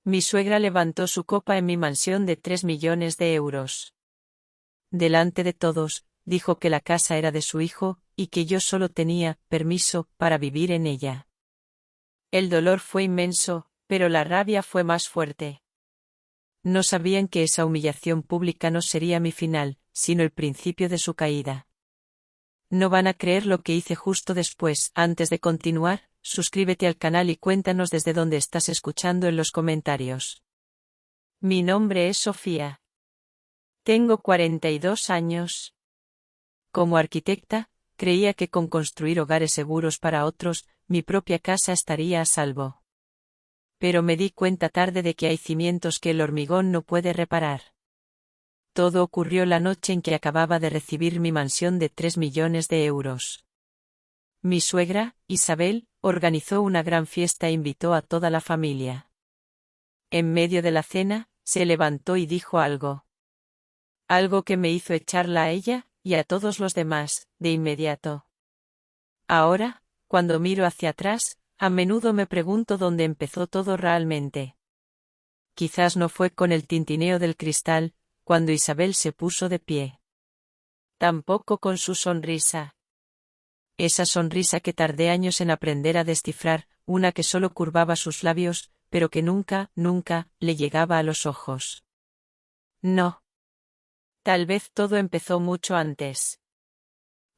Mi suegra levantó su copa en mi mansión de 3 millones de euros. Delante de todos, dijo que la casa era de su hijo, y que yo solo tenía permiso para vivir en ella. El dolor fue inmenso, pero la rabia fue más fuerte. No sabían que esa humillación pública no sería mi final, sino el principio de su caída. No van a creer lo que hice justo después. Antes de continuar, suscríbete al canal y cuéntanos desde dónde estás escuchando en los comentarios. Mi nombre es Sofía. Tengo 42 años. Como arquitecta, creía que con construir hogares seguros para otros, mi propia casa estaría a salvo. Pero me di cuenta tarde de que hay cimientos que el hormigón no puede reparar. Todo ocurrió la noche en que acababa de recibir mi mansión de 3 millones de euros. Mi suegra, Isabel, organizó una gran fiesta e invitó a toda la familia. En medio de la cena, se levantó y dijo algo. Algo que me hizo echarla a ella, y a todos los demás, de inmediato. Ahora, cuando miro hacia atrás, a menudo me pregunto dónde empezó todo realmente. Quizás no fue con el tintineo del cristal, cuando Isabel se puso de pie. Tampoco con su sonrisa. Esa sonrisa que tardé años en aprender a descifrar, una que solo curvaba sus labios, pero que nunca, nunca, le llegaba a los ojos. No. Tal vez todo empezó mucho antes.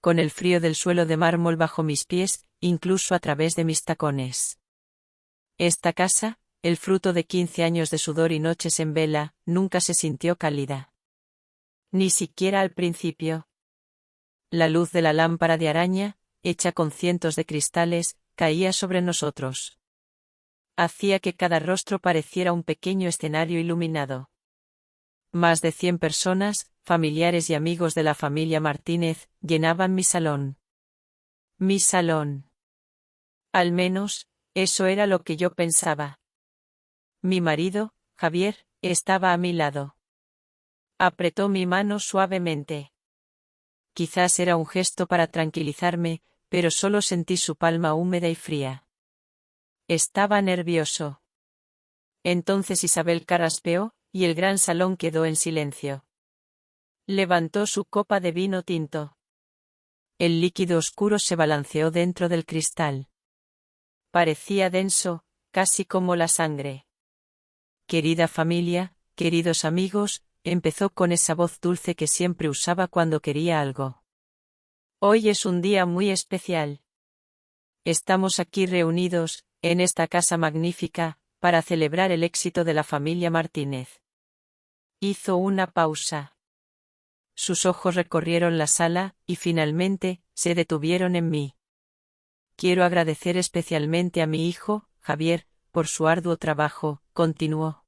Con el frío del suelo de mármol bajo mis pies, incluso a través de mis tacones. Esta casa, el fruto de 15 años de sudor y noches en vela, nunca se sintió cálida. Ni siquiera al principio. La luz de la lámpara de araña, hecha con cientos de cristales, caía sobre nosotros. Hacía que cada rostro pareciera un pequeño escenario iluminado. Más de 100 personas, familiares y amigos de la familia Martínez, llenaban mi salón. Mi salón. Al menos, eso era lo que yo pensaba. Mi marido, Javier, estaba a mi lado. Apretó mi mano suavemente. Quizás era un gesto para tranquilizarme, pero solo sentí su palma húmeda y fría. Estaba nervioso. Entonces Isabel carraspeó, y el gran salón quedó en silencio. Levantó su copa de vino tinto. El líquido oscuro se balanceó dentro del cristal. Parecía denso, casi como la sangre. Querida familia, queridos amigos, empezó con esa voz dulce que siempre usaba cuando quería algo. Hoy es un día muy especial. Estamos aquí reunidos, en esta casa magnífica, para celebrar el éxito de la familia Martínez. Hizo una pausa. Sus ojos recorrieron la sala, y finalmente, se detuvieron en mí. Quiero agradecer especialmente a mi hijo, Javier, por su arduo trabajo, continuó.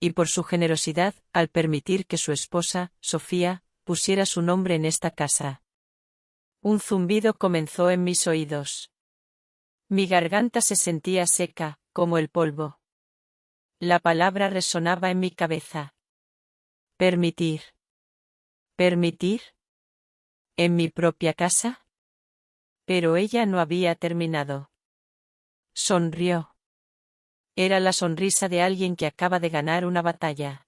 Y por su generosidad, al permitir que su esposa, Sofía, pusiera su nombre en esta casa. Un zumbido comenzó en mis oídos. Mi garganta se sentía seca, como el polvo. La palabra resonaba en mi cabeza. Permitir. ¿Permitir? ¿En mi propia casa? Pero ella no había terminado. Sonrió. Era la sonrisa de alguien que acaba de ganar una batalla.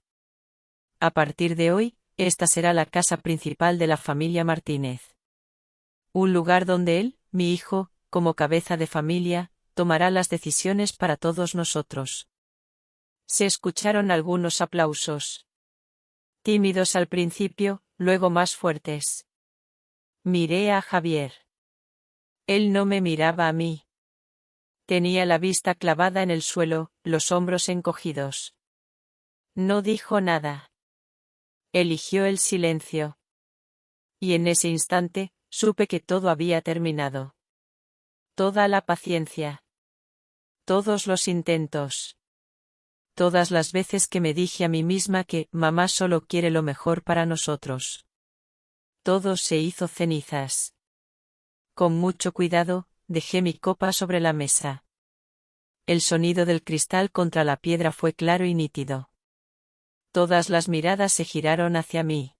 A partir de hoy, esta será la casa principal de la familia Martínez. Un lugar donde él, mi hijo, como cabeza de familia, tomará las decisiones para todos nosotros. Se escucharon algunos aplausos. Tímidos al principio, luego más fuertes. Miré a Javier. Él no me miraba a mí. Tenía la vista clavada en el suelo, los hombros encogidos. No dijo nada. Eligió el silencio. Y en ese instante, supe que todo había terminado. Toda la paciencia. Todos los intentos. Todas las veces que me dije a mí misma que mamá solo quiere lo mejor para nosotros. Todo se hizo cenizas. Con mucho cuidado, dejé mi copa sobre la mesa. El sonido del cristal contra la piedra fue claro y nítido. Todas las miradas se giraron hacia mí.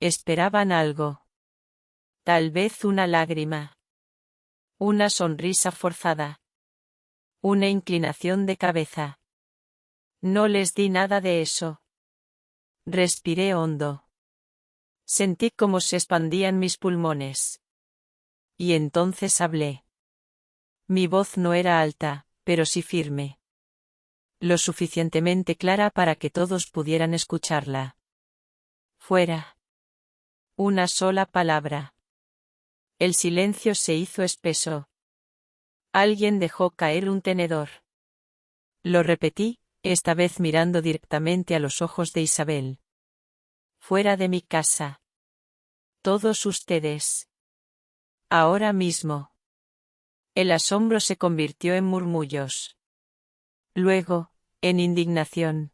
Esperaban algo. Tal vez una lágrima. Una sonrisa forzada. Una inclinación de cabeza. No les di nada de eso. Respiré hondo. Sentí cómo se expandían mis pulmones. Y entonces hablé. Mi voz no era alta, pero sí firme. Lo suficientemente clara para que todos pudieran escucharla. Fuera. Una sola palabra. El silencio se hizo espeso. Alguien dejó caer un tenedor. Lo repetí, esta vez mirando directamente a los ojos de Isabel. Fuera de mi casa. Todos ustedes. Ahora mismo. El asombro se convirtió en murmullos. Luego, en indignación.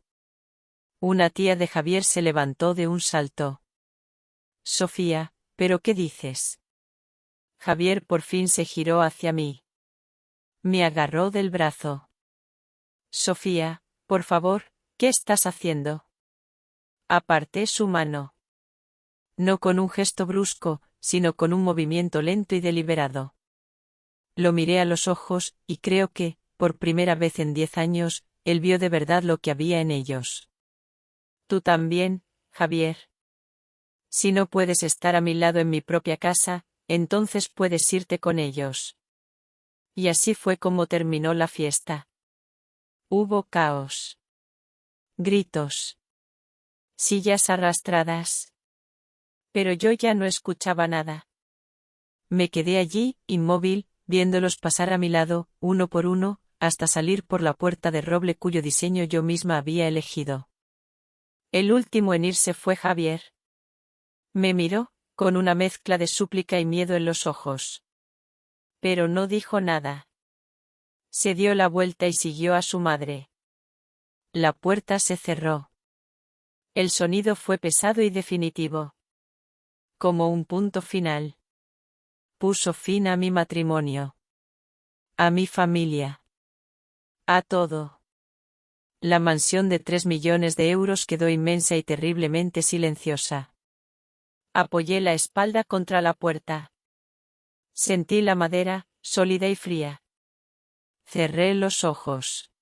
Una tía de Javier se levantó de un salto. Sofía, ¿pero qué dices? Javier por fin se giró hacia mí. Me agarró del brazo. Sofía, por favor, ¿qué estás haciendo? Aparté su mano. No con un gesto brusco, sino con un movimiento lento y deliberado. Lo miré a los ojos, y creo que, por primera vez en 10 años, él vio de verdad lo que había en ellos. Tú también, Javier. Si no puedes estar a mi lado en mi propia casa, entonces puedes irte con ellos. Y así fue como terminó la fiesta. Hubo caos. Gritos. Sillas arrastradas. Pero yo ya no escuchaba nada. Me quedé allí, inmóvil, viéndolos pasar a mi lado, uno por uno, hasta salir por la puerta de roble cuyo diseño yo misma había elegido. El último en irse fue Javier. Me miró, con una mezcla de súplica y miedo en los ojos. Pero no dijo nada. Se dio la vuelta y siguió a su madre. La puerta se cerró. El sonido fue pesado y definitivo. Como un punto final. Puso fin a mi matrimonio. A mi familia. A todo. La mansión de 3 millones de euros quedó inmensa y terriblemente silenciosa. Apoyé la espalda contra la puerta. Sentí la madera, sólida y fría. Cerré los ojos.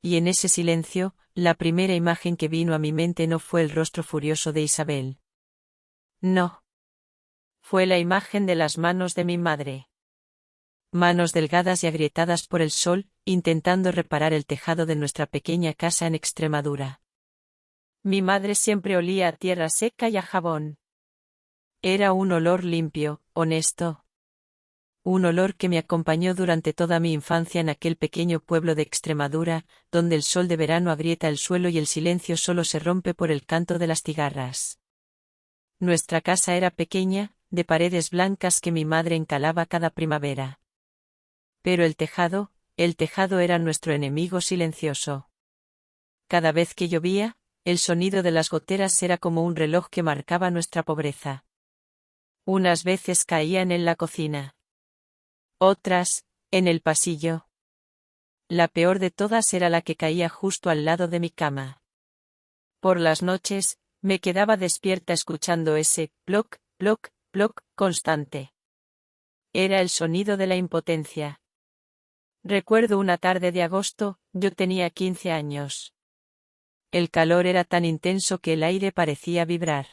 Y en ese silencio, la primera imagen que vino a mi mente no fue el rostro furioso de Isabel. No. Fue la imagen de las manos de mi madre. Manos delgadas y agrietadas por el sol, intentando reparar el tejado de nuestra pequeña casa en Extremadura. Mi madre siempre olía a tierra seca y a jabón. Era un olor limpio, honesto. Un olor que me acompañó durante toda mi infancia en aquel pequeño pueblo de Extremadura, donde el sol de verano agrieta el suelo y el silencio solo se rompe por el canto de las cigarras. Nuestra casa era pequeña, de paredes blancas que mi madre encalaba cada primavera. Pero el tejado era nuestro enemigo silencioso. Cada vez que llovía, el sonido de las goteras era como un reloj que marcaba nuestra pobreza. Unas veces caían en la cocina. Otras, en el pasillo. La peor de todas era la que caía justo al lado de mi cama. Por las noches, me quedaba despierta escuchando ese ploc, ploc, ploc constante. Era el sonido de la impotencia. Recuerdo una tarde de agosto, yo tenía 15 años. El calor era tan intenso que el aire parecía vibrar.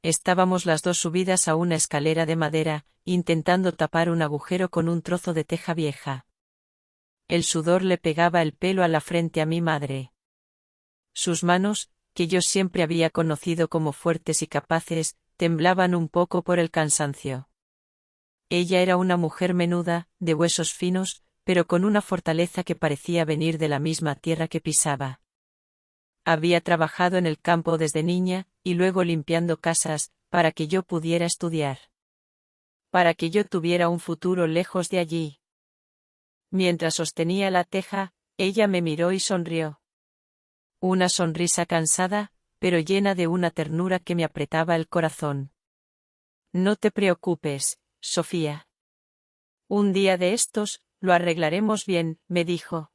Estábamos las dos subidas a una escalera de madera, intentando tapar un agujero con un trozo de teja vieja. El sudor le pegaba el pelo a la frente a mi madre. Sus manos, que yo siempre había conocido como fuertes y capaces, temblaban un poco por el cansancio. Ella era una mujer menuda, de huesos finos, pero con una fortaleza que parecía venir de la misma tierra que pisaba. Había trabajado en el campo desde niña, y luego limpiando casas, para que yo pudiera estudiar. Para que yo tuviera un futuro lejos de allí. Mientras sostenía la teja, ella me miró y sonrió. Una sonrisa cansada, pero llena de una ternura que me apretaba el corazón. No te preocupes, Sofía. Un día de estos, lo arreglaremos bien, me dijo.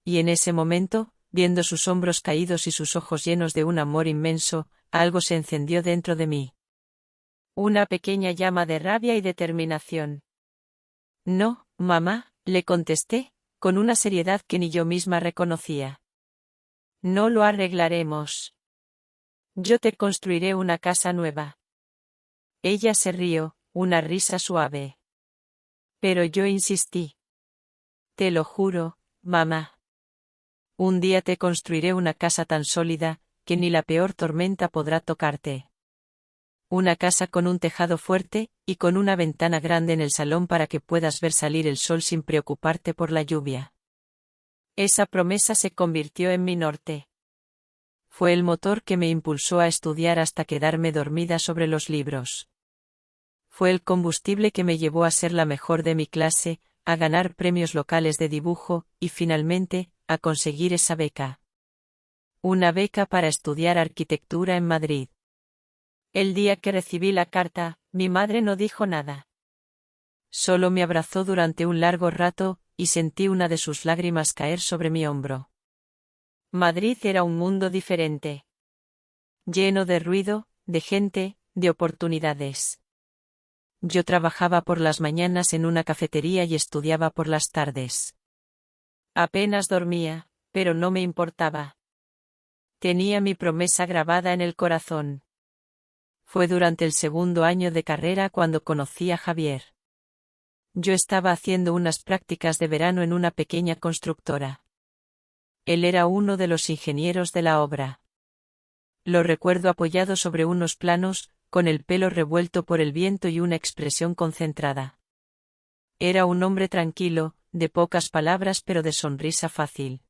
Y en ese momento, viendo sus hombros caídos y sus ojos llenos de un amor inmenso, algo se encendió dentro de mí. Una pequeña llama de rabia y determinación. No, mamá, le contesté, con una seriedad que ni yo misma reconocía. No lo arreglaremos. Yo te construiré una casa nueva. Ella se rió, una risa suave. Pero yo insistí. Te lo juro, mamá. Un día te construiré una casa tan sólida, que ni la peor tormenta podrá tocarte. Una casa con un tejado fuerte, y con una ventana grande en el salón para que puedas ver salir el sol sin preocuparte por la lluvia. Esa promesa se convirtió en mi norte. Fue el motor que me impulsó a estudiar hasta quedarme dormida sobre los libros. Fue el combustible que me llevó a ser la mejor de mi clase, a ganar premios locales de dibujo, y finalmente, a conseguir esa beca. Una beca para estudiar arquitectura en Madrid. El día que recibí la carta, mi madre no dijo nada. Solo me abrazó durante un largo rato, y sentí una de sus lágrimas caer sobre mi hombro. Madrid era un mundo diferente. Lleno de ruido, de gente, de oportunidades. Yo trabajaba por las mañanas en una cafetería y estudiaba por las tardes. Apenas dormía, pero no me importaba. Tenía mi promesa grabada en el corazón. Fue durante el segundo año de carrera cuando conocí a Javier. Yo estaba haciendo unas prácticas de verano en una pequeña constructora. Él era uno de los ingenieros de la obra. Lo recuerdo apoyado sobre unos planos, con el pelo revuelto por el viento y una expresión concentrada. Era un hombre tranquilo, de pocas palabras pero de sonrisa fácil.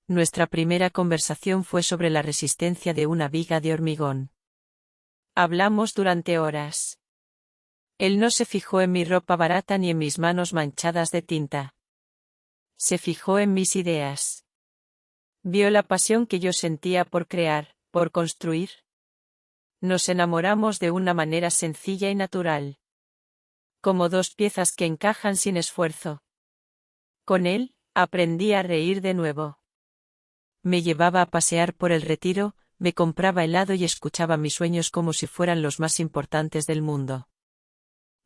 Nuestra primera conversación fue sobre la resistencia de una viga de hormigón. Hablamos durante horas. Él no se fijó en mi ropa barata ni en mis manos manchadas de tinta. Se fijó en mis ideas. Vio la pasión que yo sentía por crear, por construir. Nos enamoramos de una manera sencilla y natural. Como dos piezas que encajan sin esfuerzo. Con él, aprendí a reír de nuevo. Me llevaba a pasear por el Retiro, me compraba helado y escuchaba mis sueños como si fueran los más importantes del mundo.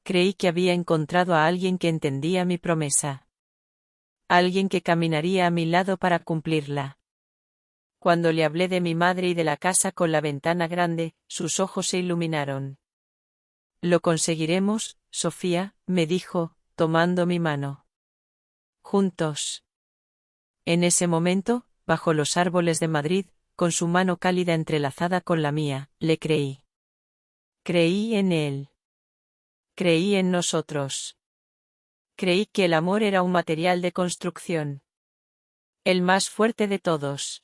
Creí que había encontrado a alguien que entendía mi promesa. Alguien que caminaría a mi lado para cumplirla. Cuando le hablé de mi madre y de la casa con la ventana grande, sus ojos se iluminaron. Lo conseguiremos, Sofía, me dijo, tomando mi mano. Juntos. En ese momento, bajo los árboles de Madrid, con su mano cálida entrelazada con la mía, le creí. Creí en él. Creí en nosotros. Creí que el amor era un material de construcción. El más fuerte de todos.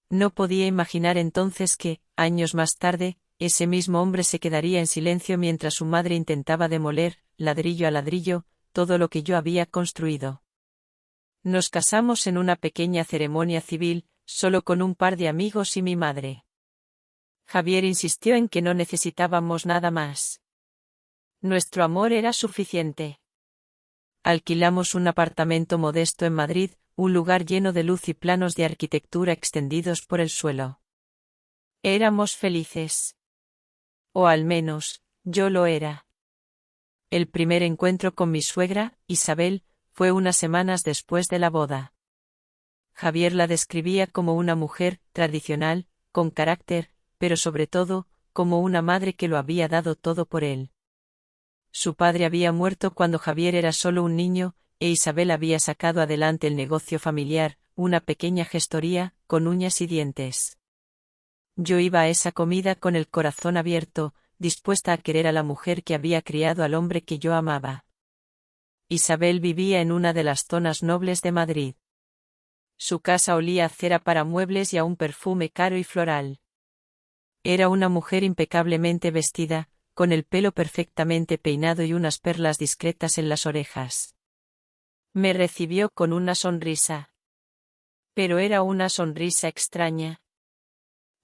No podía imaginar entonces que, años más tarde, ese mismo hombre se quedaría en silencio mientras su madre intentaba demoler, ladrillo a ladrillo, todo lo que yo había construido. Nos casamos en una pequeña ceremonia civil, solo con un par de amigos y mi madre. Javier insistió en que no necesitábamos nada más. Nuestro amor era suficiente. Alquilamos un apartamento modesto en Madrid, un lugar lleno de luz y planos de arquitectura extendidos por el suelo. Éramos felices. O al menos, yo lo era. El primer encuentro con mi suegra, Isabel, fue unas semanas después de la boda. Javier la describía como una mujer tradicional, con carácter, pero sobre todo, como una madre que lo había dado todo por él. Su padre había muerto cuando Javier era solo un niño, e Isabel había sacado adelante el negocio familiar, una pequeña gestoría, con uñas y dientes. Yo iba a esa comida con el corazón abierto, dispuesta a querer a la mujer que había criado al hombre que yo amaba. Isabel vivía en una de las zonas nobles de Madrid. Su casa olía a cera para muebles y a un perfume caro y floral. Era una mujer impecablemente vestida, con el pelo perfectamente peinado y unas perlas discretas en las orejas. Me recibió con una sonrisa. Pero era una sonrisa extraña.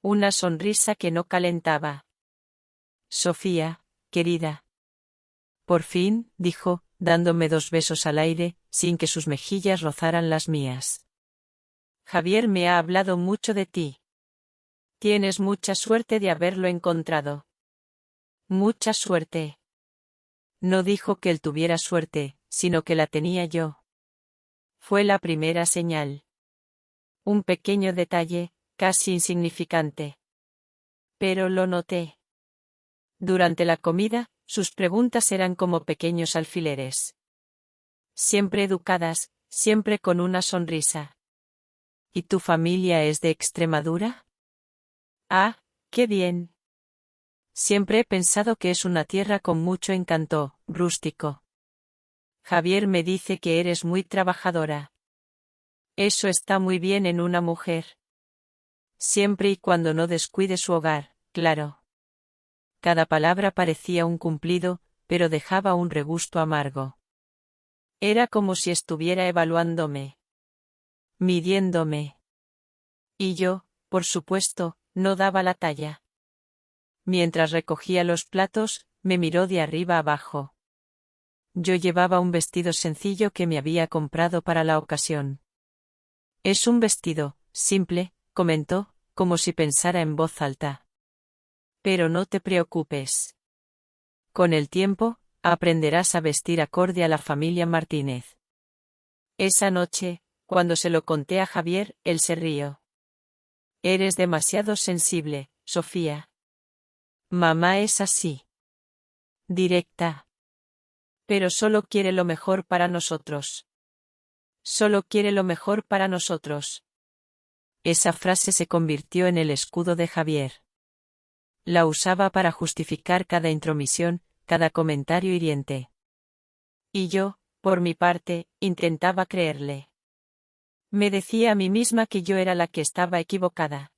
Una sonrisa que no calentaba. Sofía, querida. Por fin, dijo, dándome 2 besos al aire, sin que sus mejillas rozaran las mías. Javier me ha hablado mucho de ti. Tienes mucha suerte de haberlo encontrado. Mucha suerte. No dijo que él tuviera suerte, sino que la tenía yo. Fue la primera señal. Un pequeño detalle, casi insignificante. Pero lo noté. Durante la comida, sus preguntas eran como pequeños alfileres. Siempre educadas, siempre con una sonrisa. ¿Y tu familia es de Extremadura? Ah, qué bien. Siempre he pensado que es una tierra con mucho encanto, rústico. Javier me dice que eres muy trabajadora. Eso está muy bien en una mujer. Siempre y cuando no descuide su hogar, claro. Cada palabra parecía un cumplido, pero dejaba un regusto amargo. Era como si estuviera evaluándome. Midiéndome. Y yo, por supuesto, no daba la talla. Mientras recogía los platos, me miró de arriba abajo. Yo llevaba un vestido sencillo que me había comprado para la ocasión. Es un vestido, simple, comentó, como si pensara en voz alta. Pero no te preocupes. Con el tiempo, aprenderás a vestir acorde a la familia Martínez. Esa noche, cuando se lo conté a Javier, él se rió. Eres demasiado sensible, Sofía. Mamá es así. Directa. Pero solo quiere lo mejor para nosotros. Solo quiere lo mejor para nosotros. Esa frase se convirtió en el escudo de Javier. La usaba para justificar cada intromisión, cada comentario hiriente. Y yo, por mi parte, intentaba creerle. Me decía a mí misma que yo era la que estaba equivocada.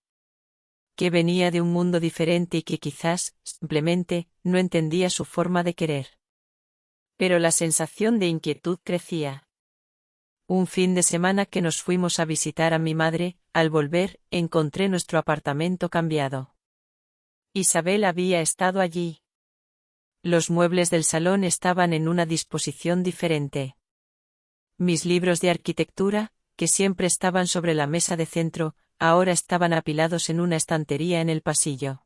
Que venía de un mundo diferente y que quizás, simplemente, no entendía su forma de querer. Pero la sensación de inquietud crecía. Un fin de semana que nos fuimos a visitar a mi madre, al volver, encontré nuestro apartamento cambiado. Isabel había estado allí. Los muebles del salón estaban en una disposición diferente. Mis libros de arquitectura, que siempre estaban sobre la mesa de centro, ahora estaban apilados en una estantería en el pasillo.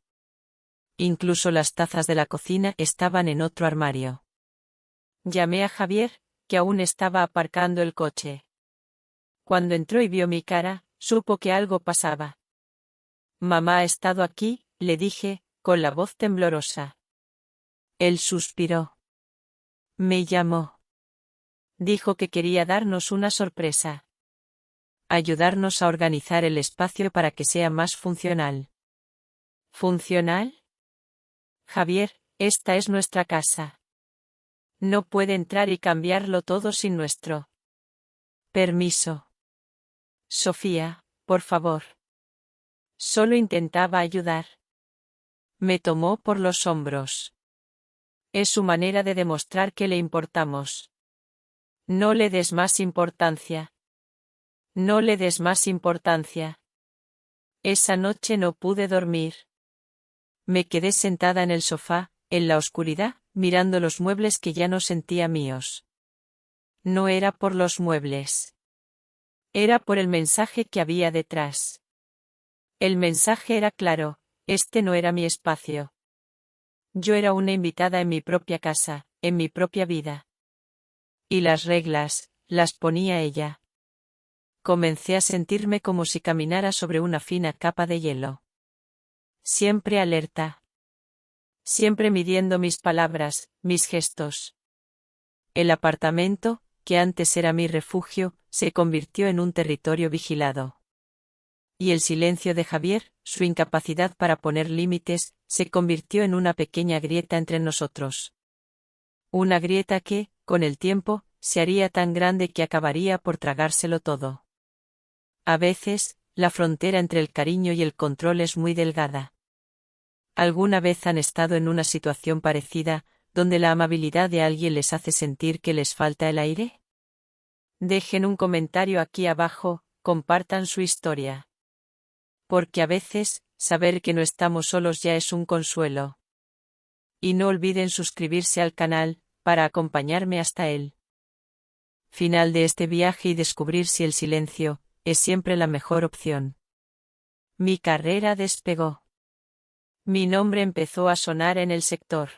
Incluso las tazas de la cocina estaban en otro armario. Llamé a Javier, que aún estaba aparcando el coche. Cuando entró y vio mi cara, supo que algo pasaba. Mamá ha estado aquí, le dije, con la voz temblorosa. Él suspiró. Me llamó. Dijo que quería darnos una sorpresa. Ayudarnos a organizar el espacio para que sea más funcional. ¿Funcional? Javier, esta es nuestra casa. No puede entrar y cambiarlo todo sin nuestro permiso. Sofía, por favor. Solo intentaba ayudar. Me tomó por los hombros. Es su manera de demostrar que le importamos. No le des más importancia. No le des más importancia. Esa noche no pude dormir. Me quedé sentada en el sofá, en la oscuridad, mirando los muebles que ya no sentía míos. No era por los muebles. Era por el mensaje que había detrás. El mensaje era claro, este no era mi espacio. Yo era una invitada en mi propia casa, en mi propia vida. Y las reglas, las ponía ella. Comencé a sentirme como si caminara sobre una fina capa de hielo. Siempre alerta. Siempre midiendo mis palabras, mis gestos. El apartamento, que antes era mi refugio, se convirtió en un territorio vigilado. Y el silencio de Javier, su incapacidad para poner límites, se convirtió en una pequeña grieta entre nosotros. Una grieta que, con el tiempo, se haría tan grande que acabaría por tragárselo todo. A veces, la frontera entre el cariño y el control es muy delgada. ¿Alguna vez han estado en una situación parecida, donde la amabilidad de alguien les hace sentir que les falta el aire? Dejen un comentario aquí abajo, compartan su historia. Porque a veces, saber que no estamos solos ya es un consuelo. Y no olviden suscribirse al canal, para acompañarme hasta el final de este viaje y descubrir si el silencio es siempre la mejor opción. Mi carrera despegó. Mi nombre empezó a sonar en el sector.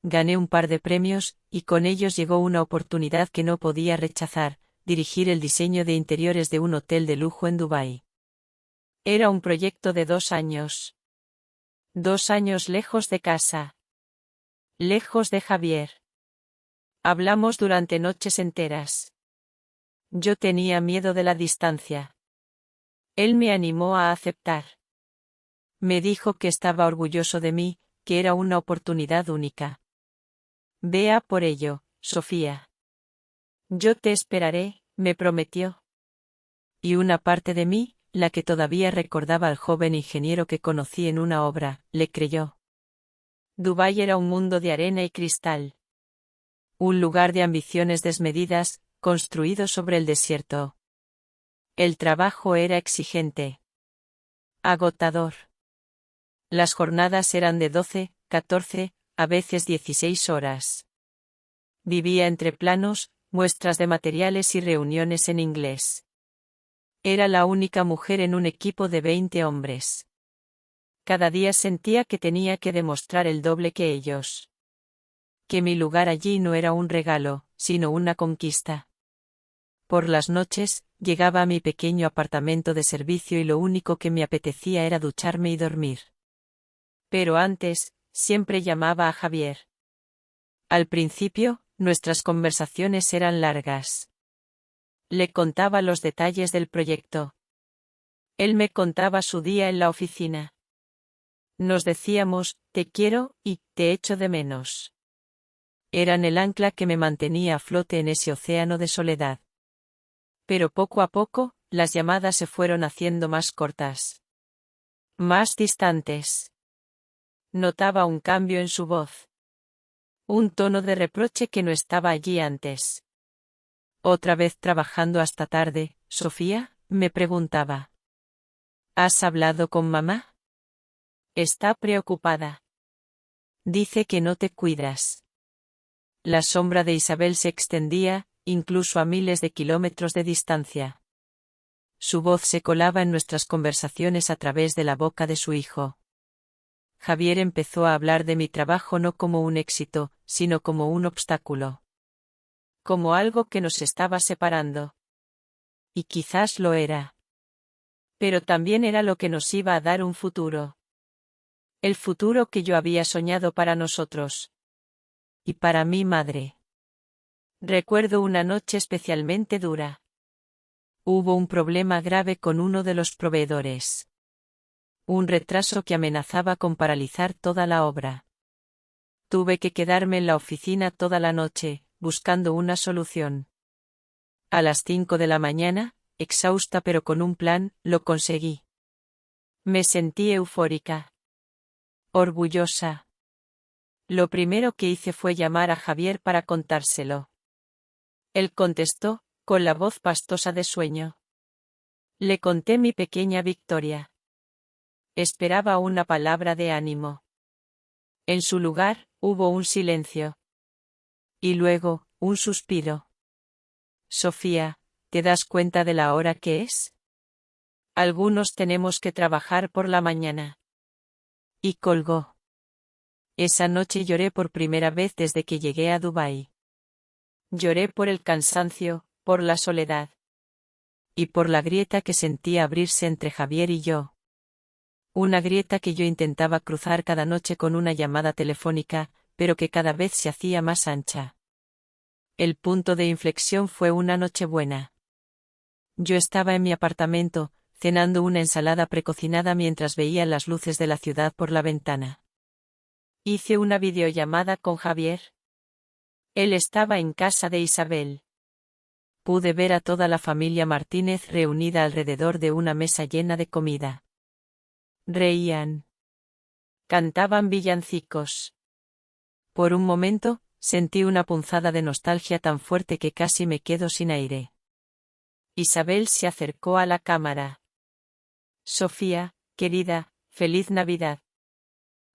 Gané un par de premios, y con ellos llegó una oportunidad que no podía rechazar, dirigir el diseño de interiores de un hotel de lujo en Dubái. Era un proyecto de 2 años. 2 años lejos de casa. Lejos de Javier. Hablamos durante noches enteras. Yo tenía miedo de la distancia. Él me animó a aceptar. Me dijo que estaba orgulloso de mí, que era una oportunidad única. Vea por ello, Sofía. Yo te esperaré, me prometió. Y una parte de mí, la que todavía recordaba al joven ingeniero que conocí en una obra, le creyó. Dubái era un mundo de arena y cristal. Un lugar de ambiciones desmedidas, construido sobre el desierto. El trabajo era exigente. Agotador. Las jornadas eran de 12, 14, a veces 16 horas. Vivía entre planos, muestras de materiales y reuniones en inglés. Era la única mujer en un equipo de 20 hombres. Cada día sentía que tenía que demostrar el doble que ellos. Que mi lugar allí no era un regalo, sino una conquista. Por las noches, llegaba a mi pequeño apartamento de servicio y lo único que me apetecía era ducharme y dormir. Pero antes, siempre llamaba a Javier. Al principio, nuestras conversaciones eran largas. Le contaba los detalles del proyecto. Él me contaba su día en la oficina. Nos decíamos, te quiero, y te echo de menos. Eran el ancla que me mantenía a flote en ese océano de soledad. Pero poco a poco, las llamadas se fueron haciendo más cortas. Más distantes. Notaba un cambio en su voz. Un tono de reproche que no estaba allí antes. Otra vez trabajando hasta tarde, Sofía, me preguntaba. ¿Has hablado con mamá? Está preocupada. Dice que no te cuidas. La sombra de Isabel se extendía, incluso a miles de kilómetros de distancia. Su voz se colaba en nuestras conversaciones a través de la boca de su hijo. Javier empezó a hablar de mi trabajo no como un éxito, sino como un obstáculo. Como algo que nos estaba separando. Y quizás lo era. Pero también era lo que nos iba a dar un futuro. El futuro que yo había soñado para nosotros. Y para mi madre. Recuerdo una noche especialmente dura. Hubo un problema grave con uno de los proveedores. Un retraso que amenazaba con paralizar toda la obra. Tuve que quedarme en la oficina toda la noche, buscando una solución. A las 5 de la mañana, exhausta pero con un plan, lo conseguí. Me sentí eufórica. Orgullosa. Lo primero que hice fue llamar a Javier para contárselo. Él contestó, con la voz pastosa de sueño. Le conté mi pequeña victoria. Esperaba una palabra de ánimo. En su lugar, hubo un silencio. Y luego, un suspiro. Sofía, ¿te das cuenta de la hora que es? Algunos tenemos que trabajar por la mañana. Y colgó. Esa noche lloré por primera vez desde que llegué a Dubái. Lloré por el cansancio, por la soledad. Y por la grieta que sentía abrirse entre Javier y yo. Una grieta que yo intentaba cruzar cada noche con una llamada telefónica, pero que cada vez se hacía más ancha. El punto de inflexión fue una Nochebuena. Yo estaba en mi apartamento, cenando una ensalada precocinada mientras veía las luces de la ciudad por la ventana. Hice una videollamada con Javier. Él estaba en casa de Isabel. Pude ver a toda la familia Martínez reunida alrededor de una mesa llena de comida. Reían. Cantaban villancicos. Por un momento, sentí una punzada de nostalgia tan fuerte que casi me quedo sin aire. Isabel se acercó a la cámara. Sofía, querida, feliz Navidad.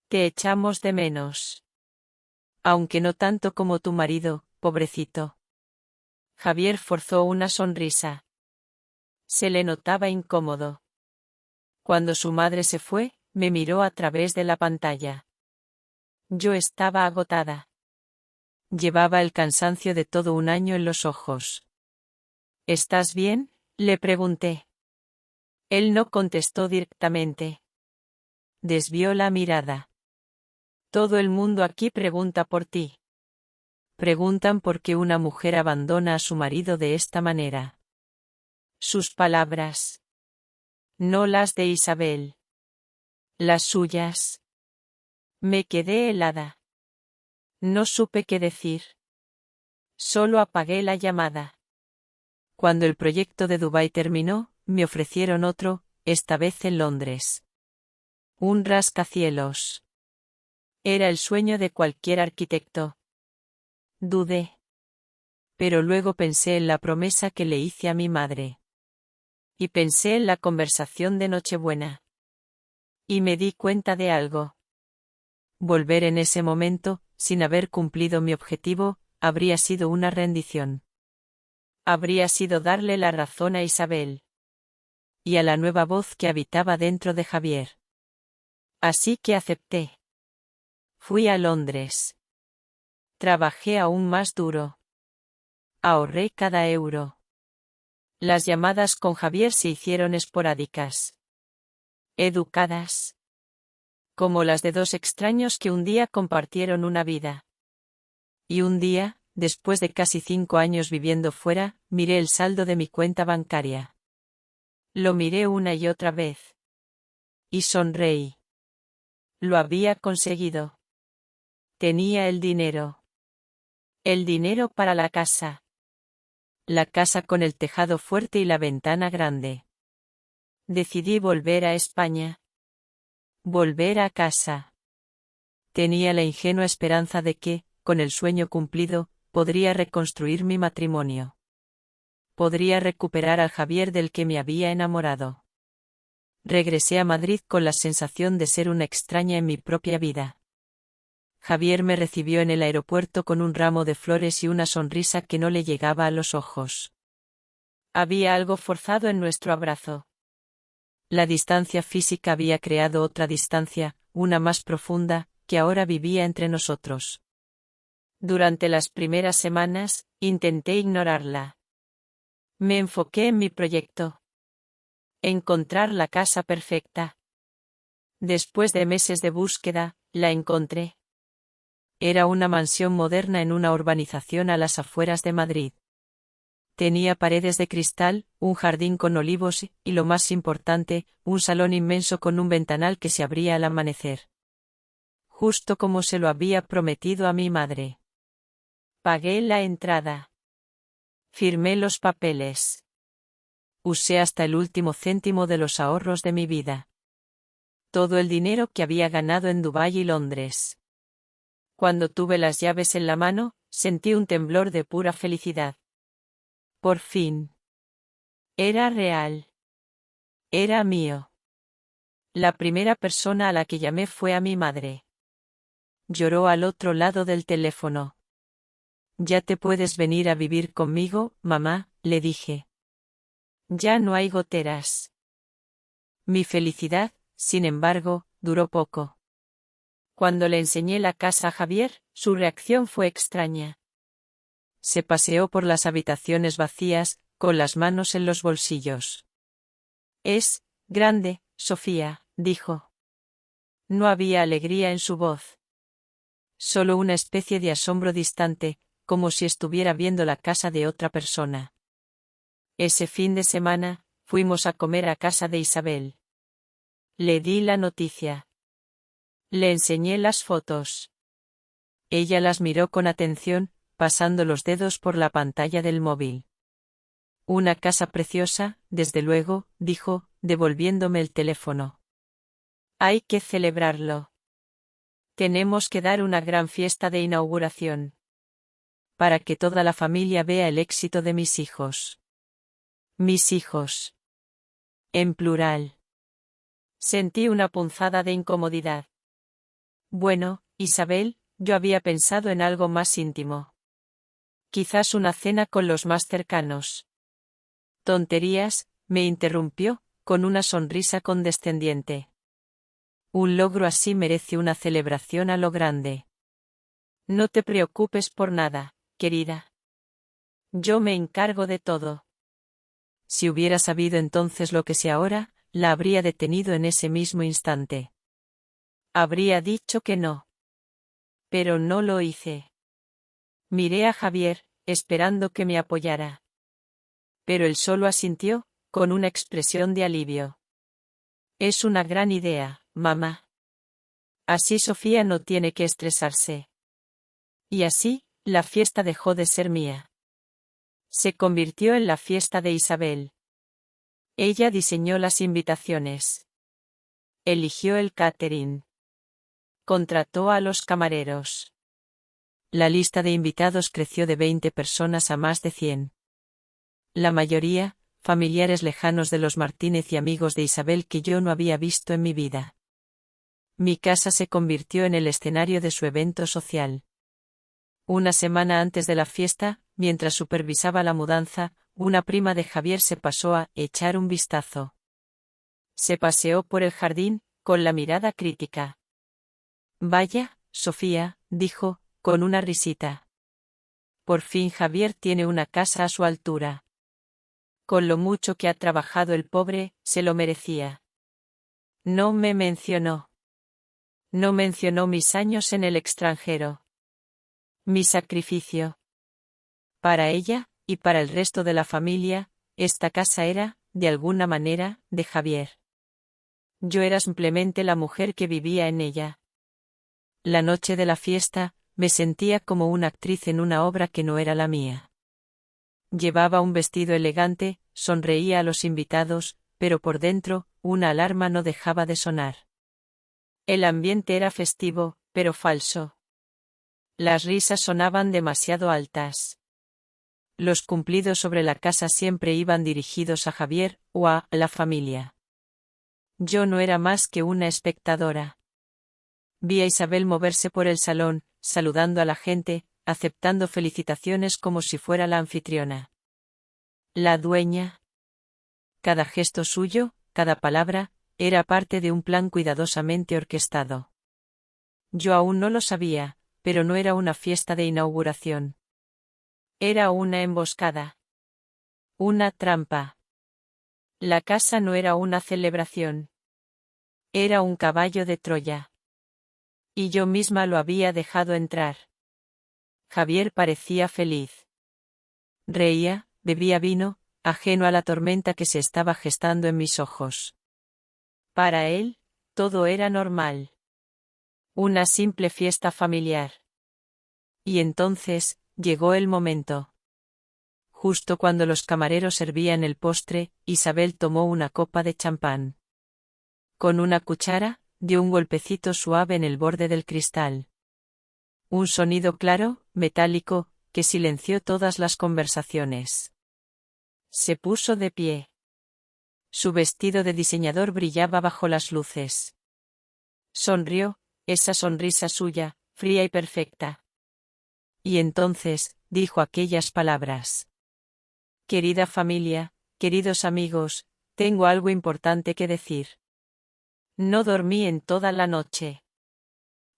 Te echamos de menos. Aunque no tanto como tu marido, pobrecito. Javier forzó una sonrisa. Se le notaba incómodo. Cuando su madre se fue, me miró a través de la pantalla. Yo estaba agotada. Llevaba el cansancio de todo un año en los ojos. ¿Estás bien?, le pregunté. Él no contestó directamente. Desvió la mirada. Todo el mundo aquí pregunta por ti. Preguntan por qué una mujer abandona a su marido de esta manera. Sus palabras. No las de Isabel. Las suyas. Me quedé helada. No supe qué decir. Solo apagué la llamada. Cuando el proyecto de Dubái terminó, me ofrecieron otro, esta vez en Londres. Un rascacielos. Era el sueño de cualquier arquitecto. Dudé. Pero luego pensé en la promesa que le hice a mi madre. Y pensé en la conversación de Nochebuena. Y me di cuenta de algo. Volver en ese momento, sin haber cumplido mi objetivo, habría sido una rendición. Habría sido darle la razón a Isabel. Y a la nueva voz que habitaba dentro de Javier. Así que acepté. Fui a Londres. Trabajé aún más duro. Ahorré cada euro. Las llamadas con Javier se hicieron esporádicas. Educadas. Como las de dos extraños que un día compartieron una vida. Y un día, después de casi 5 años viviendo fuera, miré el saldo de mi cuenta bancaria. Lo miré una y otra vez. Y sonreí. Lo había conseguido. Tenía el dinero. El dinero para la casa. La casa con el tejado fuerte y la ventana grande. Decidí volver a España. Volver a casa. Tenía la ingenua esperanza de que, con el sueño cumplido, podría reconstruir mi matrimonio. Podría recuperar al Javier del que me había enamorado. Regresé a Madrid con la sensación de ser una extraña en mi propia vida. Javier me recibió en el aeropuerto con un ramo de flores y una sonrisa que no le llegaba a los ojos. Había algo forzado en nuestro abrazo. La distancia física había creado otra distancia, una más profunda, que ahora vivía entre nosotros. Durante las primeras semanas, intenté ignorarla. Me enfoqué en mi proyecto. Encontrar la casa perfecta. Después de meses de búsqueda, la encontré. Era una mansión moderna en una urbanización a las afueras de Madrid. Tenía paredes de cristal, un jardín con olivos y, lo más importante, un salón inmenso con un ventanal que se abría al amanecer. Justo como se lo había prometido a mi madre. Pagué la entrada. Firmé los papeles. Usé hasta el último céntimo de los ahorros de mi vida. Todo el dinero que había ganado en Dubái y Londres. Cuando tuve las llaves en la mano, sentí un temblor de pura felicidad. Por fin. Era real. Era mío. La primera persona a la que llamé fue a mi madre. Lloró al otro lado del teléfono. Ya te puedes venir a vivir conmigo, mamá, le dije. Ya no hay goteras. Mi felicidad, sin embargo, duró poco. Cuando le enseñé la casa a Javier, su reacción fue extraña. Se paseó por las habitaciones vacías, con las manos en los bolsillos. Es grande, Sofía, dijo. No había alegría en su voz. Solo una especie de asombro distante, como si estuviera viendo la casa de otra persona. Ese fin de semana, fuimos a comer a casa de Isabel. Le di la noticia. Le enseñé las fotos. Ella las miró con atención, pasando los dedos por la pantalla del móvil. Una casa preciosa, desde luego, dijo, devolviéndome el teléfono. Hay que celebrarlo. Tenemos que dar una gran fiesta de inauguración. Para que toda la familia vea el éxito de mis hijos. Mis hijos. En plural. Sentí una punzada de incomodidad. Bueno, Isabel, yo había pensado en algo más íntimo. Quizás una cena con los más cercanos. Tonterías, me interrumpió, con una sonrisa condescendiente. Un logro así merece una celebración a lo grande. No te preocupes por nada, querida. Yo me encargo de todo. Si hubiera sabido entonces lo que sé ahora, la habría detenido en ese mismo instante. Habría dicho que no. Pero no lo hice. Miré a Javier, esperando que me apoyara. Pero él solo asintió, con una expresión de alivio. Es una gran idea, mamá. Así Sofía no tiene que estresarse. Y así, la fiesta dejó de ser mía. Se convirtió en la fiesta de Isabel. Ella diseñó las invitaciones. Eligió el catering. Contrató a los camareros. La lista de invitados creció de 20 personas a más de 100. La mayoría, familiares lejanos de los Martínez y amigos de Isabel que yo no había visto en mi vida. Mi casa se convirtió en el escenario de su evento social. Una semana antes de la fiesta, mientras supervisaba la mudanza, una prima de Javier se pasó a echar un vistazo. Se paseó por el jardín, con la mirada crítica. Vaya, Sofía, dijo, con una risita. Por fin Javier tiene una casa a su altura. Con lo mucho que ha trabajado el pobre, se lo merecía. No me mencionó. No mencionó mis años en el extranjero. Mi sacrificio. Para ella, y para el resto de la familia, esta casa era, de alguna manera, de Javier. Yo era simplemente la mujer que vivía en ella. La noche de la fiesta, me sentía como una actriz en una obra que no era la mía. Llevaba un vestido elegante, sonreía a los invitados, pero por dentro, una alarma no dejaba de sonar. El ambiente era festivo, pero falso. Las risas sonaban demasiado altas. Los cumplidos sobre la casa siempre iban dirigidos a Javier o a la familia. Yo no era más que una espectadora. Vi a Isabel moverse por el salón, saludando a la gente, aceptando felicitaciones como si fuera la anfitriona. La dueña. Cada gesto suyo, cada palabra, era parte de un plan cuidadosamente orquestado. Yo aún no lo sabía, pero no era una fiesta de inauguración. Era una emboscada. Una trampa. La casa no era una celebración. Era un caballo de Troya. Y yo misma lo había dejado entrar. Javier parecía feliz. Reía, bebía vino, ajeno a la tormenta que se estaba gestando en mis ojos. Para él, todo era normal. Una simple fiesta familiar. Y entonces, llegó el momento. Justo cuando los camareros servían el postre, Isabel tomó una copa de champán. Con una cuchara, dio un golpecito suave en el borde del cristal. Un sonido claro, metálico, que silenció todas las conversaciones. Se puso de pie. Su vestido de diseñador brillaba bajo las luces. Sonrió, esa sonrisa suya, fría y perfecta. Y entonces, dijo aquellas palabras. Querida familia, queridos amigos, tengo algo importante que decir. No dormí en toda la noche.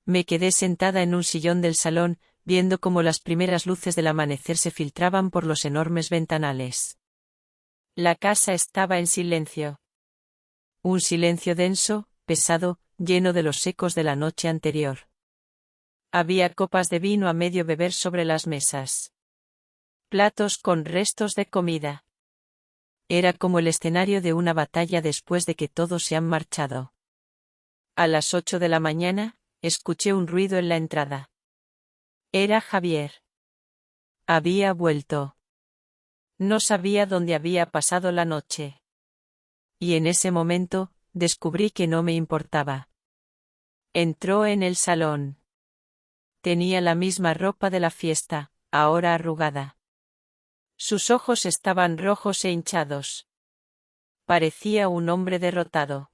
Me quedé sentada en un sillón del salón, viendo cómo las primeras luces del amanecer se filtraban por los enormes ventanales. La casa estaba en silencio. Un silencio denso, pesado, lleno de los ecos de la noche anterior. Había copas de vino a medio beber sobre las mesas. Platos con restos de comida. Era como el escenario de una batalla después de que todos se han marchado. A las 8 de la mañana, escuché un ruido en la entrada. Era Javier. Había vuelto. No sabía dónde había pasado la noche. Y en ese momento, descubrí que no me importaba. Entró en el salón. Tenía la misma ropa de la fiesta, ahora arrugada. Sus ojos estaban rojos e hinchados. Parecía un hombre derrotado.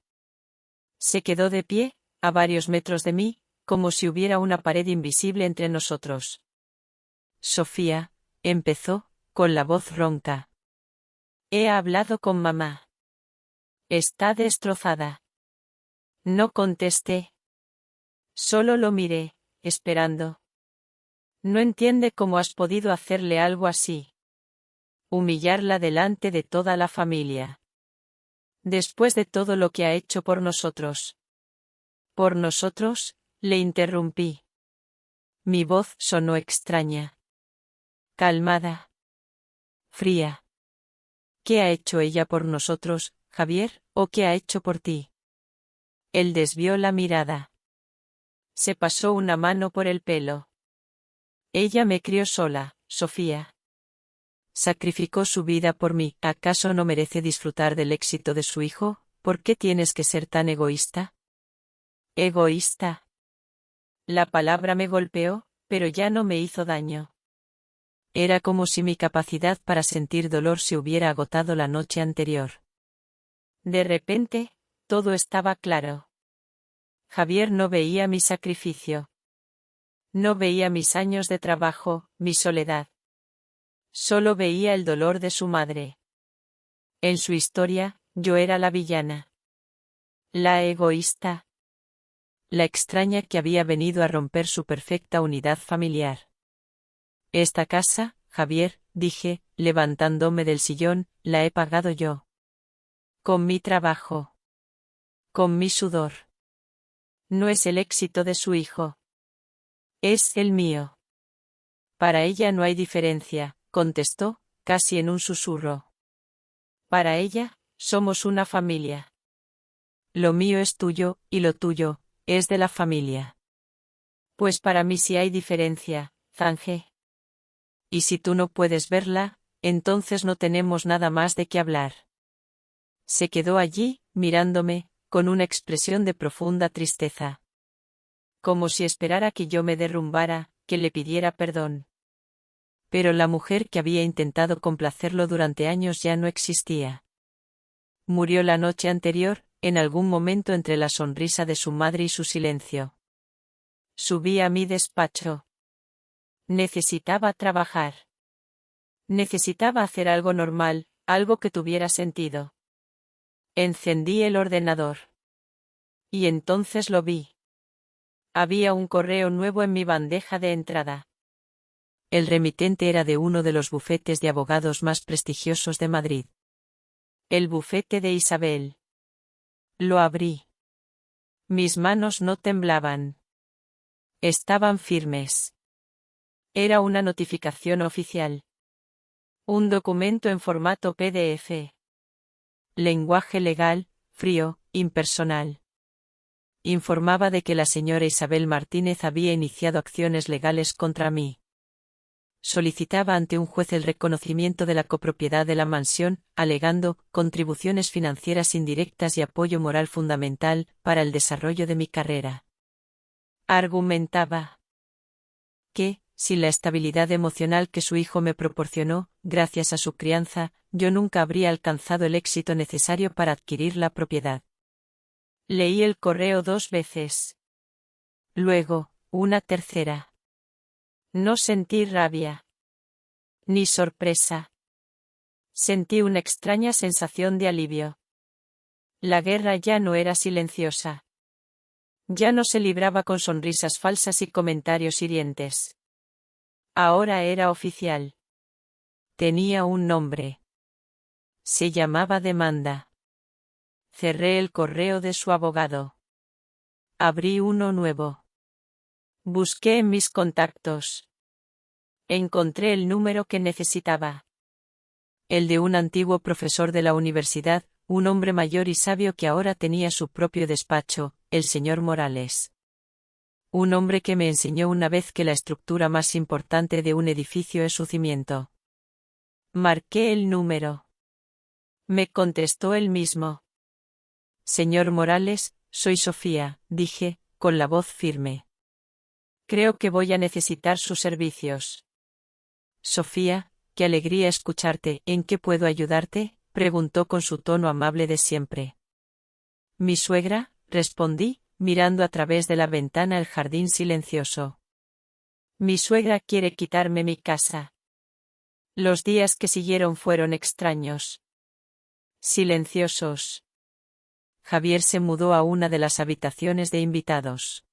Se quedó de pie, a varios metros de mí, como si hubiera una pared invisible entre nosotros. Sofía, empezó, con la voz ronca. He hablado con mamá. Está destrozada. No contesté. Solo lo miré, esperando. No entiende cómo has podido hacerle algo así. Humillarla delante de toda la familia. Después de todo lo que ha hecho por nosotros. Por nosotros, le interrumpí. Mi voz sonó extraña. Calmada. Fría. ¿Qué ha hecho ella por nosotros, Javier, o qué ha hecho por ti? Él desvió la mirada. Se pasó una mano por el pelo. Ella me crió sola, Sofía. Sacrificó su vida por mí. ¿Acaso no merece disfrutar del éxito de su hijo? ¿Por qué tienes que ser tan egoísta? ¿Egoísta? La palabra me golpeó, pero ya no me hizo daño. Era como si mi capacidad para sentir dolor se hubiera agotado la noche anterior. De repente, todo estaba claro. Javier no veía mi sacrificio. No veía mis años de trabajo, mi soledad. Solo veía el dolor de su madre. En su historia, yo era la villana. La egoísta. La extraña que había venido a romper su perfecta unidad familiar. Esta casa, Javier, dije, levantándome del sillón, la he pagado yo. Con mi trabajo. Con mi sudor. No es el éxito de su hijo. Es el mío. Para ella no hay diferencia, contestó, casi en un susurro. Para ella, somos una familia. Lo mío es tuyo, y lo tuyo, es de la familia. Pues para mí sí hay diferencia, zanje. Y si tú no puedes verla, entonces no tenemos nada más de qué hablar. Se quedó allí, mirándome, con una expresión de profunda tristeza. Como si esperara que yo me derrumbara, que le pidiera perdón. Pero la mujer que había intentado complacerlo durante años ya no existía. Murió la noche anterior, en algún momento entre la sonrisa de su madre y su silencio. Subí a mi despacho. Necesitaba trabajar. Necesitaba hacer algo normal, algo que tuviera sentido. Encendí el ordenador. Y entonces lo vi. Había un correo nuevo en mi bandeja de entrada. El remitente era de uno de los bufetes de abogados más prestigiosos de Madrid. El bufete de Isabel. Lo abrí. Mis manos no temblaban. Estaban firmes. Era una notificación oficial. Un documento en formato PDF. Lenguaje legal, frío, impersonal. Informaba de que la señora Isabel Martínez había iniciado acciones legales contra mí. Solicitaba ante un juez el reconocimiento de la copropiedad de la mansión, alegando contribuciones financieras indirectas y apoyo moral fundamental para el desarrollo de mi carrera. Argumentaba que, sin la estabilidad emocional que su hijo me proporcionó, gracias a su crianza, yo nunca habría alcanzado el éxito necesario para adquirir la propiedad. Leí el correo 2 veces. Luego, una tercera. No sentí rabia. Ni sorpresa. Sentí una extraña sensación de alivio. La guerra ya no era silenciosa. Ya no se libraba con sonrisas falsas y comentarios hirientes. Ahora era oficial. Tenía un nombre. Se llamaba demanda. Cerré el correo de su abogado. Abrí uno nuevo. Busqué en mis contactos. Encontré el número que necesitaba. El de un antiguo profesor de la universidad, un hombre mayor y sabio que ahora tenía su propio despacho, el señor Morales. Un hombre que me enseñó una vez que la estructura más importante de un edificio es su cimiento. Marqué el número. Me contestó él mismo. Señor Morales, soy Sofía, dije, con la voz firme. Creo que voy a necesitar sus servicios. Sofía, qué alegría escucharte. ¿En qué puedo ayudarte?, preguntó con su tono amable de siempre. Mi suegra, respondí, mirando a través de la ventana el jardín silencioso. Mi suegra quiere quitarme mi casa. Los días que siguieron fueron extraños. Silenciosos. Javier se mudó a una de las habitaciones de invitados.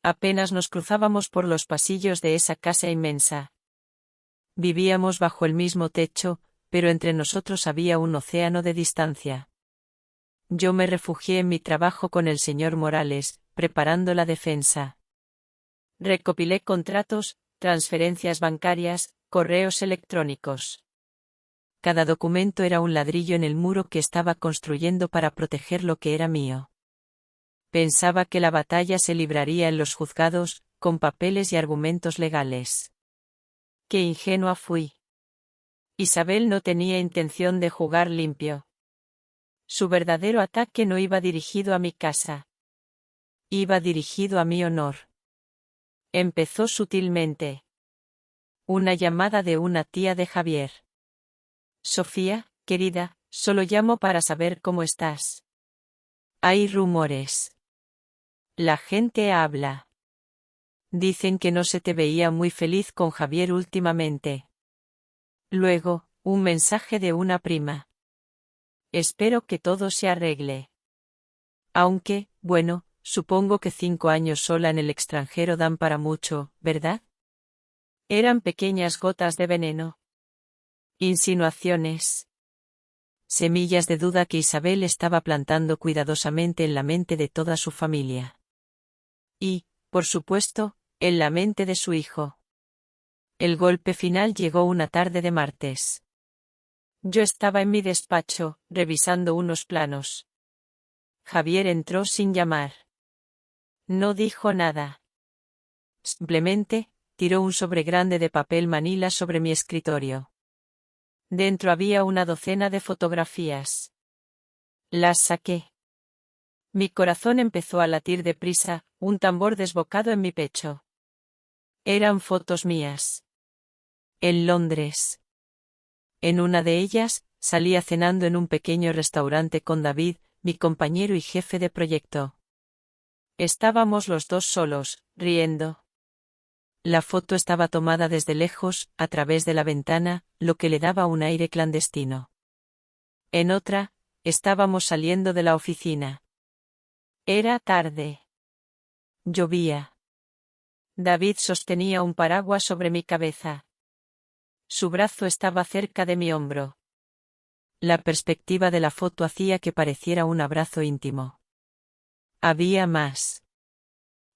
Apenas nos cruzábamos por los pasillos de esa casa inmensa. Vivíamos bajo el mismo techo, pero entre nosotros había un océano de distancia. Yo me refugié en mi trabajo con el señor Morales, preparando la defensa. Recopilé contratos, transferencias bancarias, correos electrónicos. Cada documento era un ladrillo en el muro que estaba construyendo para proteger lo que era mío. Pensaba que la batalla se libraría en los juzgados, con papeles y argumentos legales. ¡Qué ingenua fui! Isabel no tenía intención de jugar limpio. Su verdadero ataque no iba dirigido a mi casa. Iba dirigido a mi honor. Empezó sutilmente. Una llamada de una tía de Javier. Sofía, querida, solo llamo para saber cómo estás. Hay rumores. La gente habla. Dicen que no se te veía muy feliz con Javier últimamente. Luego, un mensaje de una prima. Espero que todo se arregle. Aunque, bueno, supongo que 5 años sola en el extranjero dan para mucho, ¿verdad? Eran pequeñas gotas de veneno. Insinuaciones. Semillas de duda que Isabel estaba plantando cuidadosamente en la mente de toda su familia. Y, por supuesto, en la mente de su hijo. El golpe final llegó una tarde de martes. Yo estaba en mi despacho, revisando unos planos. Javier entró sin llamar. No dijo nada. Simplemente, tiró un sobre grande de papel manila sobre mi escritorio. Dentro había una docena de fotografías. Las saqué. Mi corazón empezó a latir deprisa, un tambor desbocado en mi pecho. Eran fotos mías. En Londres. En una de ellas, salía cenando en un pequeño restaurante con David, mi compañero y jefe de proyecto. Estábamos los dos solos, riendo. La foto estaba tomada desde lejos, a través de la ventana, lo que le daba un aire clandestino. En otra, estábamos saliendo de la oficina. Era tarde. Llovía. David sostenía un paraguas sobre mi cabeza. Su brazo estaba cerca de mi hombro. La perspectiva de la foto hacía que pareciera un abrazo íntimo. Había más.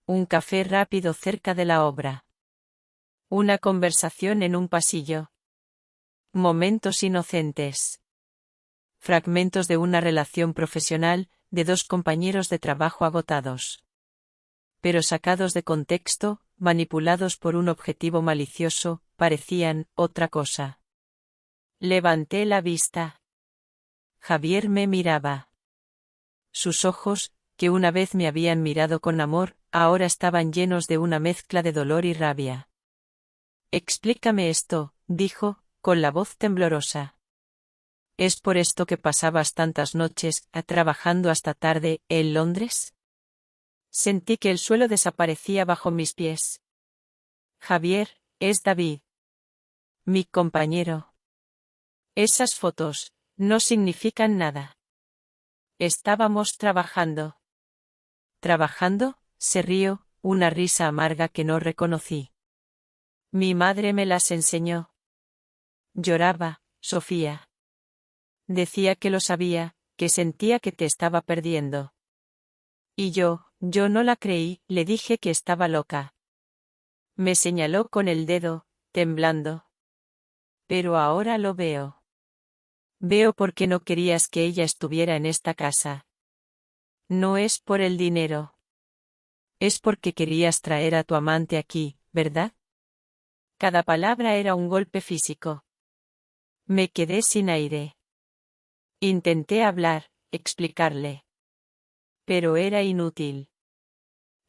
Un café rápido cerca de la obra. Una conversación en un pasillo. Momentos inocentes. Fragmentos de una relación profesional, de dos compañeros de trabajo agotados. Pero sacados de contexto, manipulados por un objetivo malicioso, parecían otra cosa. Levanté la vista. Javier me miraba. Sus ojos, que una vez me habían mirado con amor, ahora estaban llenos de una mezcla de dolor y rabia. Explícame esto, dijo, con la voz temblorosa. ¿Es por esto que pasabas tantas noches, trabajando hasta tarde, en Londres? Sentí que el suelo desaparecía bajo mis pies. Javier, es David. Mi compañero. Esas fotos, no significan nada. Estábamos trabajando. ¿Trabajando? Se rió, una risa amarga que no reconocí. Mi madre me las enseñó. Lloraba, Sofía. Decía que lo sabía, que sentía que te estaba perdiendo. Y yo no la creí, le dije que estaba loca. Me señaló con el dedo, temblando. Pero ahora lo veo. Veo por qué no querías que ella estuviera en esta casa. No es por el dinero. Es porque querías traer a tu amante aquí, ¿verdad? Cada palabra era un golpe físico. Me quedé sin aire. Intenté hablar, explicarle. Pero era inútil.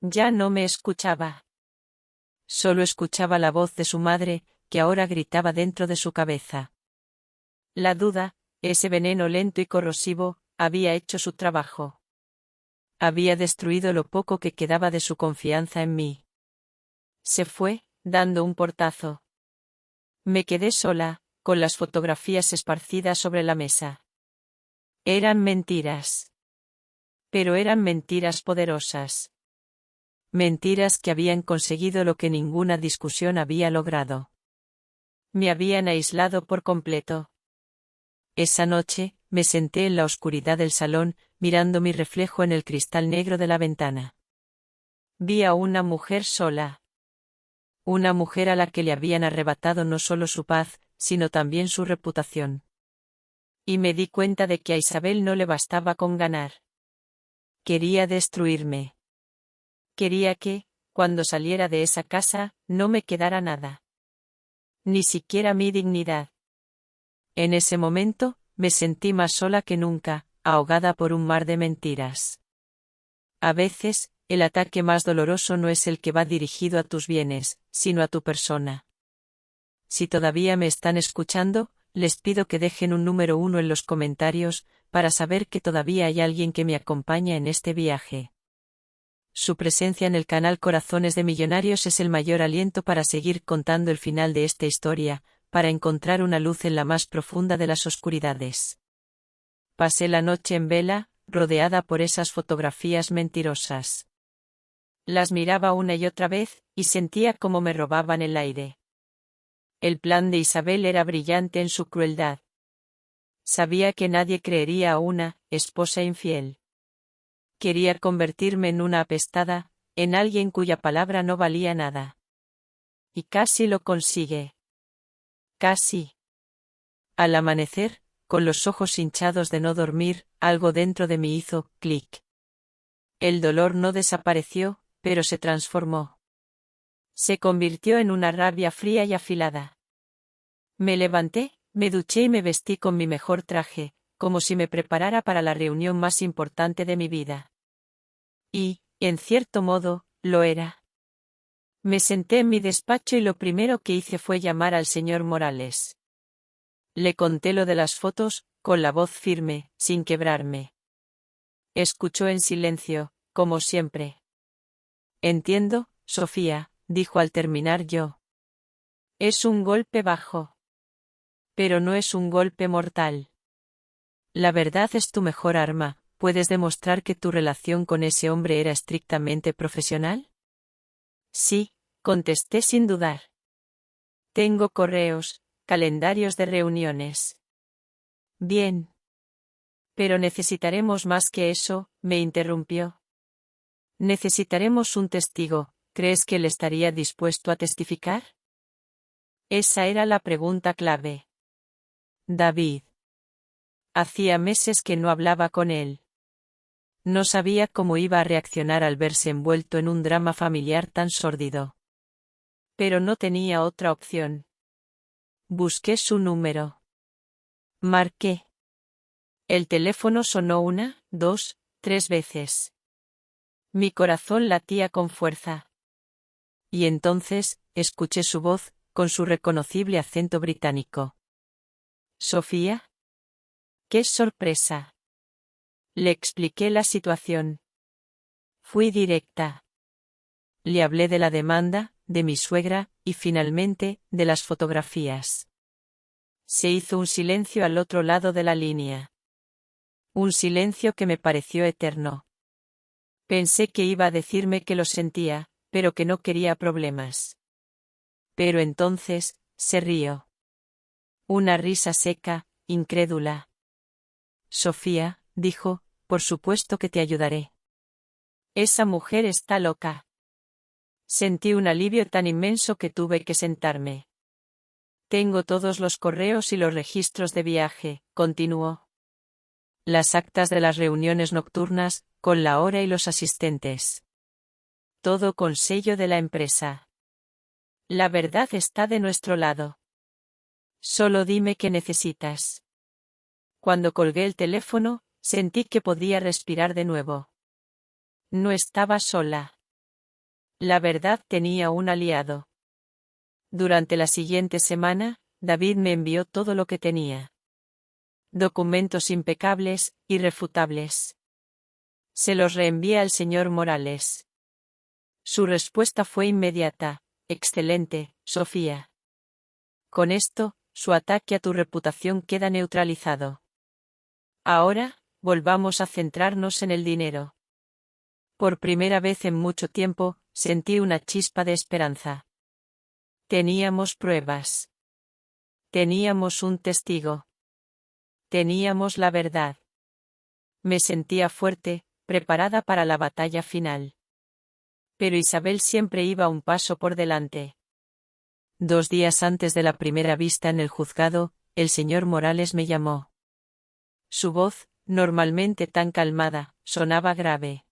Ya no me escuchaba. Solo escuchaba la voz de su madre, que ahora gritaba dentro de su cabeza. La duda, ese veneno lento y corrosivo, había hecho su trabajo. Había destruido lo poco que quedaba de su confianza en mí. Se fue, dando un portazo. Me quedé sola, con las fotografías esparcidas sobre la mesa. Eran mentiras. Pero eran mentiras poderosas. Mentiras que habían conseguido lo que ninguna discusión había logrado. Me habían aislado por completo. Esa noche, me senté en la oscuridad del salón, mirando mi reflejo en el cristal negro de la ventana. Vi a una mujer sola. Una mujer a la que le habían arrebatado no solo su paz, sino también su reputación. Y me di cuenta de que a Isabel no le bastaba con ganar. Quería destruirme. Quería que, cuando saliera de esa casa, no me quedara nada. Ni siquiera mi dignidad. En ese momento, me sentí más sola que nunca, ahogada por un mar de mentiras. A veces, el ataque más doloroso no es el que va dirigido a tus bienes, sino a tu persona. Si todavía me están escuchando, les pido que dejen un número 1 en los comentarios, para saber que todavía hay alguien que me acompaña en este viaje. Su presencia en el canal Corazones de Millonarios es el mayor aliento para seguir contando el final de esta historia, para encontrar una luz en la más profunda de las oscuridades. Pasé la noche en vela, rodeada por esas fotografías mentirosas. Las miraba una y otra vez, y sentía como me robaban el aire. El plan de Isabel era brillante en su crueldad. Sabía que nadie creería a una esposa infiel. Quería convertirme en una apestada, en alguien cuya palabra no valía nada. Y casi lo consigue. Casi. Al amanecer, con los ojos hinchados de no dormir, algo dentro de mí hizo clic. El dolor no desapareció, pero se transformó. Se convirtió en una rabia fría y afilada. Me levanté, me duché y me vestí con mi mejor traje, como si me preparara para la reunión más importante de mi vida. Y, en cierto modo, lo era. Me senté en mi despacho y lo primero que hice fue llamar al señor Morales. Le conté lo de las fotos, con la voz firme, sin quebrarme. Escuchó en silencio, como siempre. Entiendo, Sofía, dijo al terminar yo. Es un golpe bajo. Pero no es un golpe mortal. La verdad es tu mejor arma. ¿Puedes demostrar que tu relación con ese hombre era estrictamente profesional? Sí, contesté sin dudar. Tengo correos, calendarios de reuniones. Bien. Pero necesitaremos más que eso, me interrumpió. Necesitaremos un testigo. ¿Crees que él estaría dispuesto a testificar? Esa era la pregunta clave. David. Hacía meses que no hablaba con él. No sabía cómo iba a reaccionar al verse envuelto en un drama familiar tan sórdido. Pero no tenía otra opción. Busqué su número. Marqué. El teléfono sonó 1, 2, 3 veces. Mi corazón latía con fuerza. Y entonces, escuché su voz, con su reconocible acento británico. ¿Sofía? ¡Qué sorpresa! Le expliqué la situación. Fui directa. Le hablé de la demanda, de mi suegra, y finalmente, de las fotografías. Se hizo un silencio al otro lado de la línea. Un silencio que me pareció eterno. Pensé que iba a decirme que lo sentía, pero que no quería problemas. Pero entonces, se rió. Una risa seca, incrédula. Sofía, dijo, por supuesto que te ayudaré. Esa mujer está loca. Sentí un alivio tan inmenso que tuve que sentarme. Tengo todos los correos y los registros de viaje, continuó. Las actas de las reuniones nocturnas, con la hora y los asistentes. Todo con sello de la empresa. La verdad está de nuestro lado. Solo dime qué necesitas. Cuando colgué el teléfono, sentí que podía respirar de nuevo. No estaba sola. La verdad tenía un aliado. Durante la siguiente semana, David me envió todo lo que tenía. Documentos impecables, irrefutables. Se los reenvié al señor Morales. Su respuesta fue inmediata. Excelente, Sofía. Con esto, su ataque a tu reputación queda neutralizado. Ahora, volvamos a centrarnos en el dinero. Por primera vez en mucho tiempo, sentí una chispa de esperanza. Teníamos pruebas. Teníamos un testigo. Teníamos la verdad. Me sentía fuerte, preparada para la batalla final. Pero Isabel siempre iba un paso por delante. 2 días antes de la primera vista en el juzgado, el señor Morales me llamó. Su voz, normalmente tan calmada, sonaba grave.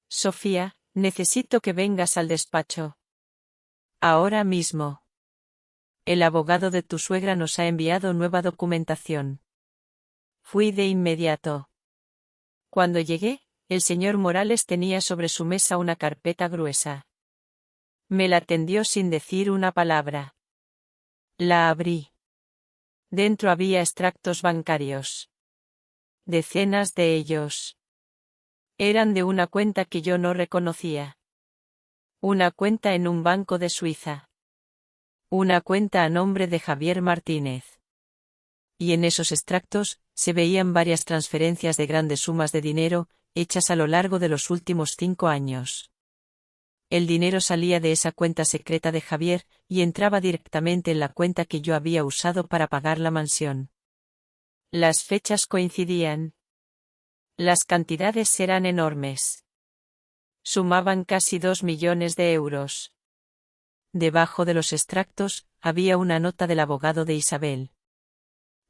Sofía, necesito que vengas al despacho. Ahora mismo. El abogado de tu suegra nos ha enviado nueva documentación. Fui de inmediato. Cuando llegué, el señor Morales tenía sobre su mesa una carpeta gruesa. Me la tendió sin decir una palabra. La abrí. Dentro había extractos bancarios. Decenas de ellos. Eran de una cuenta que yo no reconocía. Una cuenta en un banco de Suiza. Una cuenta a nombre de Javier Martínez. Y en esos extractos, se veían varias transferencias de grandes sumas de dinero, hechas a lo largo de los últimos 5 años. El dinero salía de esa cuenta secreta de Javier, y entraba directamente en la cuenta que yo había usado para pagar la mansión. Las fechas coincidían. Las cantidades eran enormes. Sumaban casi 2 millones de euros. Debajo de los extractos, había una nota del abogado de Isabel.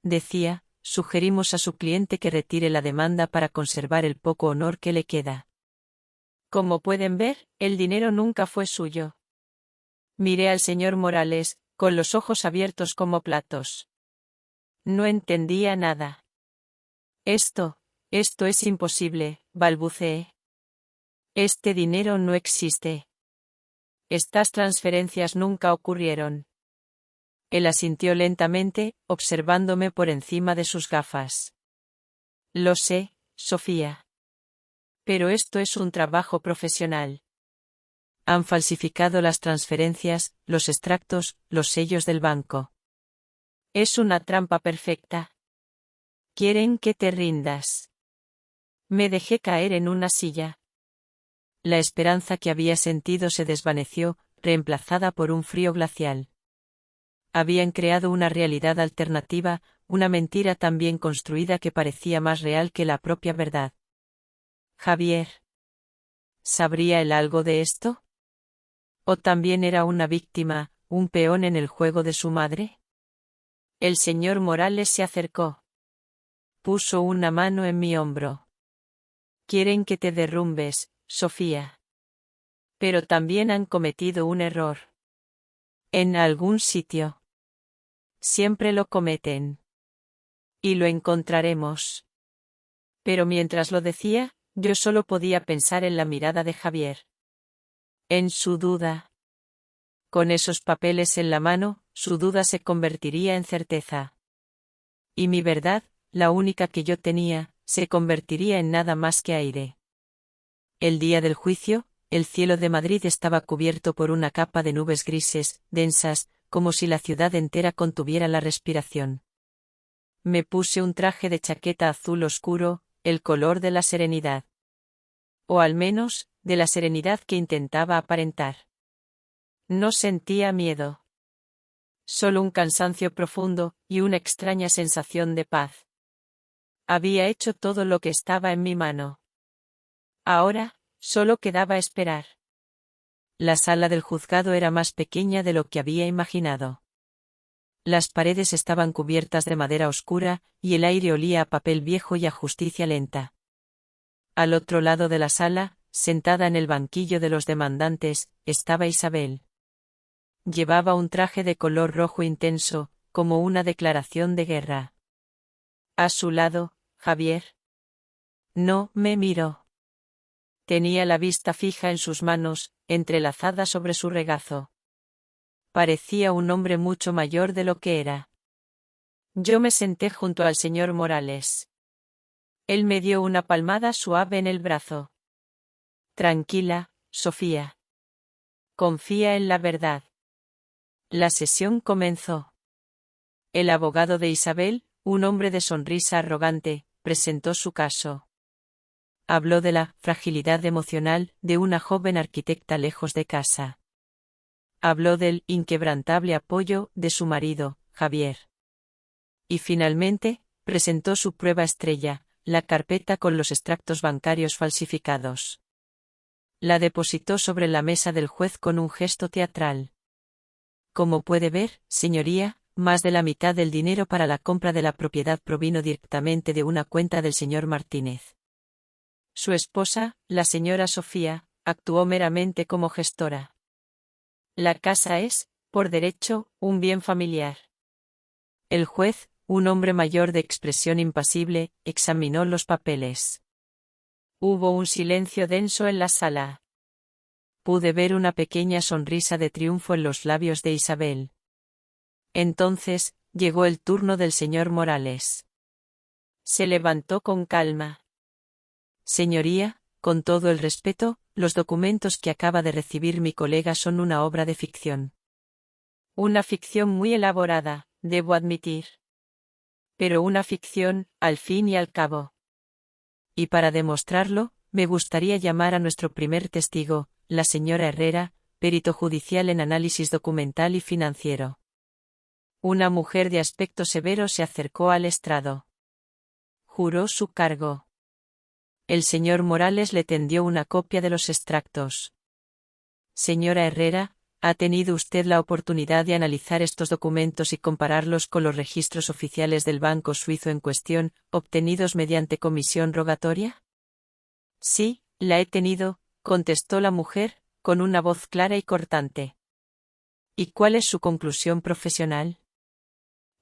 Decía: sugerimos a su cliente que retire la demanda para conservar el poco honor que le queda. Como pueden ver, el dinero nunca fue suyo. Miré al señor Morales, con los ojos abiertos como platos. No entendía nada. Esto es imposible, balbuceé. Este dinero no existe. Estas transferencias nunca ocurrieron. Él asintió lentamente, observándome por encima de sus gafas. Lo sé, Sofía. Pero esto es un trabajo profesional. Han falsificado las transferencias, los extractos, los sellos del banco. Es una trampa perfecta. Quieren que te rindas. Me dejé caer en una silla. La esperanza que había sentido se desvaneció, reemplazada por un frío glacial. Habían creado una realidad alternativa, una mentira tan bien construida que parecía más real que la propia verdad. Javier. ¿Sabría él algo de esto? ¿O también era una víctima, un peón en el juego de su madre? El señor Morales se acercó. Puso una mano en mi hombro. Quieren que te derrumbes, Sofía. Pero también han cometido un error. En algún sitio. Siempre lo cometen. Y lo encontraremos. Pero mientras lo decía, yo solo podía pensar en la mirada de Javier. En su duda. Con esos papeles en la mano, su duda se convertiría en certeza. Y mi verdad, la única que yo tenía, se convertiría en nada más que aire. El día del juicio, el cielo de Madrid estaba cubierto por una capa de nubes grises, densas, como si la ciudad entera contuviera la respiración. Me puse un traje de chaqueta azul oscuro, el color de la serenidad. O al menos, de la serenidad que intentaba aparentar. No sentía miedo. Solo un cansancio profundo, y una extraña sensación de paz. Había hecho todo lo que estaba en mi mano. Ahora, solo quedaba esperar. La sala del juzgado era más pequeña de lo que había imaginado. Las paredes estaban cubiertas de madera oscura, y el aire olía a papel viejo y a justicia lenta. Al otro lado de la sala, sentada en el banquillo de los demandantes, estaba Isabel. Llevaba un traje de color rojo intenso, como una declaración de guerra. A su lado, Javier. No me miró. Tenía la vista fija en sus manos, entrelazadas sobre su regazo. Parecía un hombre mucho mayor de lo que era. Yo me senté junto al señor Morales. Él me dio una palmada suave en el brazo. Tranquila, Sofía. Confía en la verdad. La sesión comenzó. El abogado de Isabel, un hombre de sonrisa arrogante, presentó su caso. Habló de la fragilidad emocional de una joven arquitecta lejos de casa. Habló del inquebrantable apoyo de su marido, Javier. Y finalmente, presentó su prueba estrella, la carpeta con los extractos bancarios falsificados. La depositó sobre la mesa del juez con un gesto teatral. Como puede ver, señoría, más de la mitad del dinero para la compra de la propiedad provino directamente de una cuenta del señor Martínez. Su esposa, la señora Sofía, actuó meramente como gestora. La casa es, por derecho, un bien familiar. El juez, un hombre mayor de expresión impasible, examinó los papeles. Hubo un silencio denso en la sala. Pude ver una pequeña sonrisa de triunfo en los labios de Isabel. Entonces, llegó el turno del señor Morales. Se levantó con calma. Señoría, con todo el respeto, los documentos que acaba de recibir mi colega son una obra de ficción. Una ficción muy elaborada, debo admitir. Pero una ficción, al fin y al cabo. Y para demostrarlo, me gustaría llamar a nuestro primer testigo, la señora Herrera, perito judicial en análisis documental y financiero. Una mujer de aspecto severo se acercó al estrado. Juró su cargo. El señor Morales le tendió una copia de los extractos. Señora Herrera, ¿ha tenido usted la oportunidad de analizar estos documentos y compararlos con los registros oficiales del banco suizo en cuestión, obtenidos mediante comisión rogatoria? Sí, la he tenido, contestó la mujer, con una voz clara y cortante. ¿Y cuál es su conclusión profesional?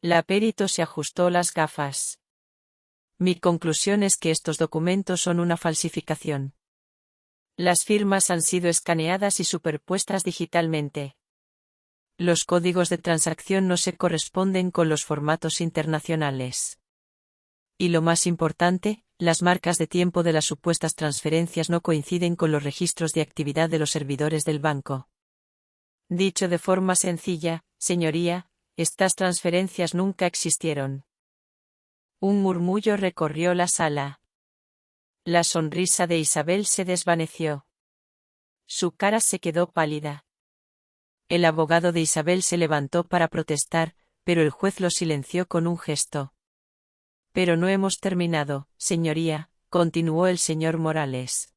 La perito se ajustó las gafas. Mi conclusión es que estos documentos son una falsificación. Las firmas han sido escaneadas y superpuestas digitalmente. Los códigos de transacción no se corresponden con los formatos internacionales. Y lo más importante, las marcas de tiempo de las supuestas transferencias no coinciden con los registros de actividad de los servidores del banco. Dicho de forma sencilla, señoría, estas transferencias nunca existieron. Un murmullo recorrió la sala. La sonrisa de Isabel se desvaneció. Su cara se quedó pálida. El abogado de Isabel se levantó para protestar, pero el juez lo silenció con un gesto. Pero no hemos terminado, señoría, continuó el señor Morales.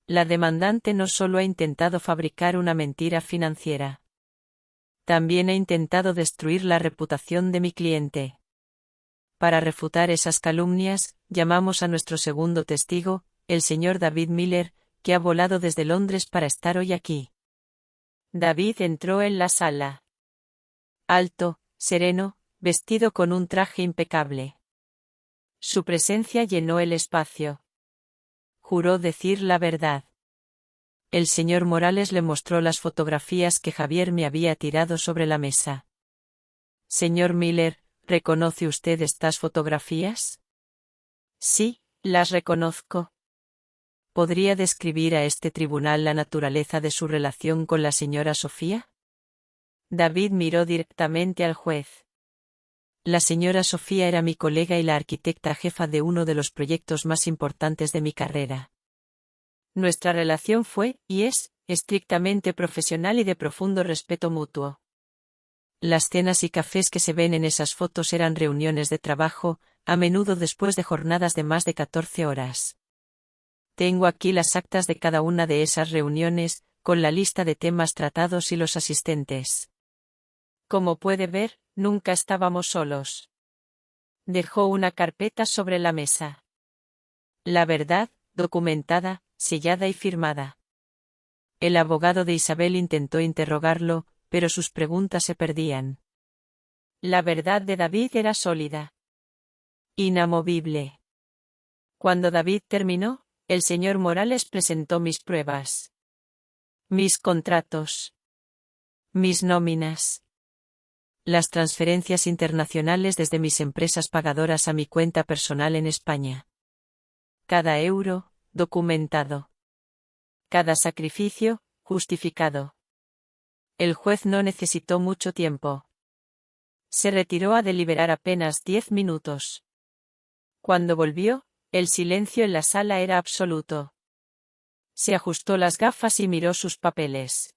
La demandante no solo ha intentado fabricar una mentira financiera. También ha intentado destruir la reputación de mi cliente. Para refutar esas calumnias, llamamos a nuestro segundo testigo, el señor David Miller, que ha volado desde Londres para estar hoy aquí. David entró en la sala. Alto, sereno, vestido con un traje impecable. Su presencia llenó el espacio. Juró decir la verdad. El señor Morales le mostró las fotografías que Javier me había tirado sobre la mesa. Señor Miller, ¿reconoce usted estas fotografías? Sí, las reconozco. ¿Podría describir a este tribunal la naturaleza de su relación con la señora Sofía? David miró directamente al juez. La señora Sofía era mi colega y la arquitecta jefa de uno de los proyectos más importantes de mi carrera. Nuestra relación fue, y es, estrictamente profesional y de profundo respeto mutuo. Las cenas y cafés que se ven en esas fotos eran reuniones de trabajo, a menudo después de jornadas de más de 14 horas. Tengo aquí las actas de cada una de esas reuniones, con la lista de temas tratados y los asistentes. Como puede ver, nunca estábamos solos. Dejó una carpeta sobre la mesa. La verdad, documentada, sellada y firmada. El abogado de Isabel intentó interrogarlo, pero sus preguntas se perdían. La verdad de David era sólida. Inamovible. Cuando David terminó, el señor Morales presentó mis pruebas. Mis contratos. Mis nóminas. Las transferencias internacionales desde mis empresas pagadoras a mi cuenta personal en España. Cada euro, documentado. Cada sacrificio, justificado. El juez no necesitó mucho tiempo. Se retiró a deliberar apenas 10 minutos. Cuando volvió, el silencio en la sala era absoluto. Se ajustó las gafas y miró sus papeles.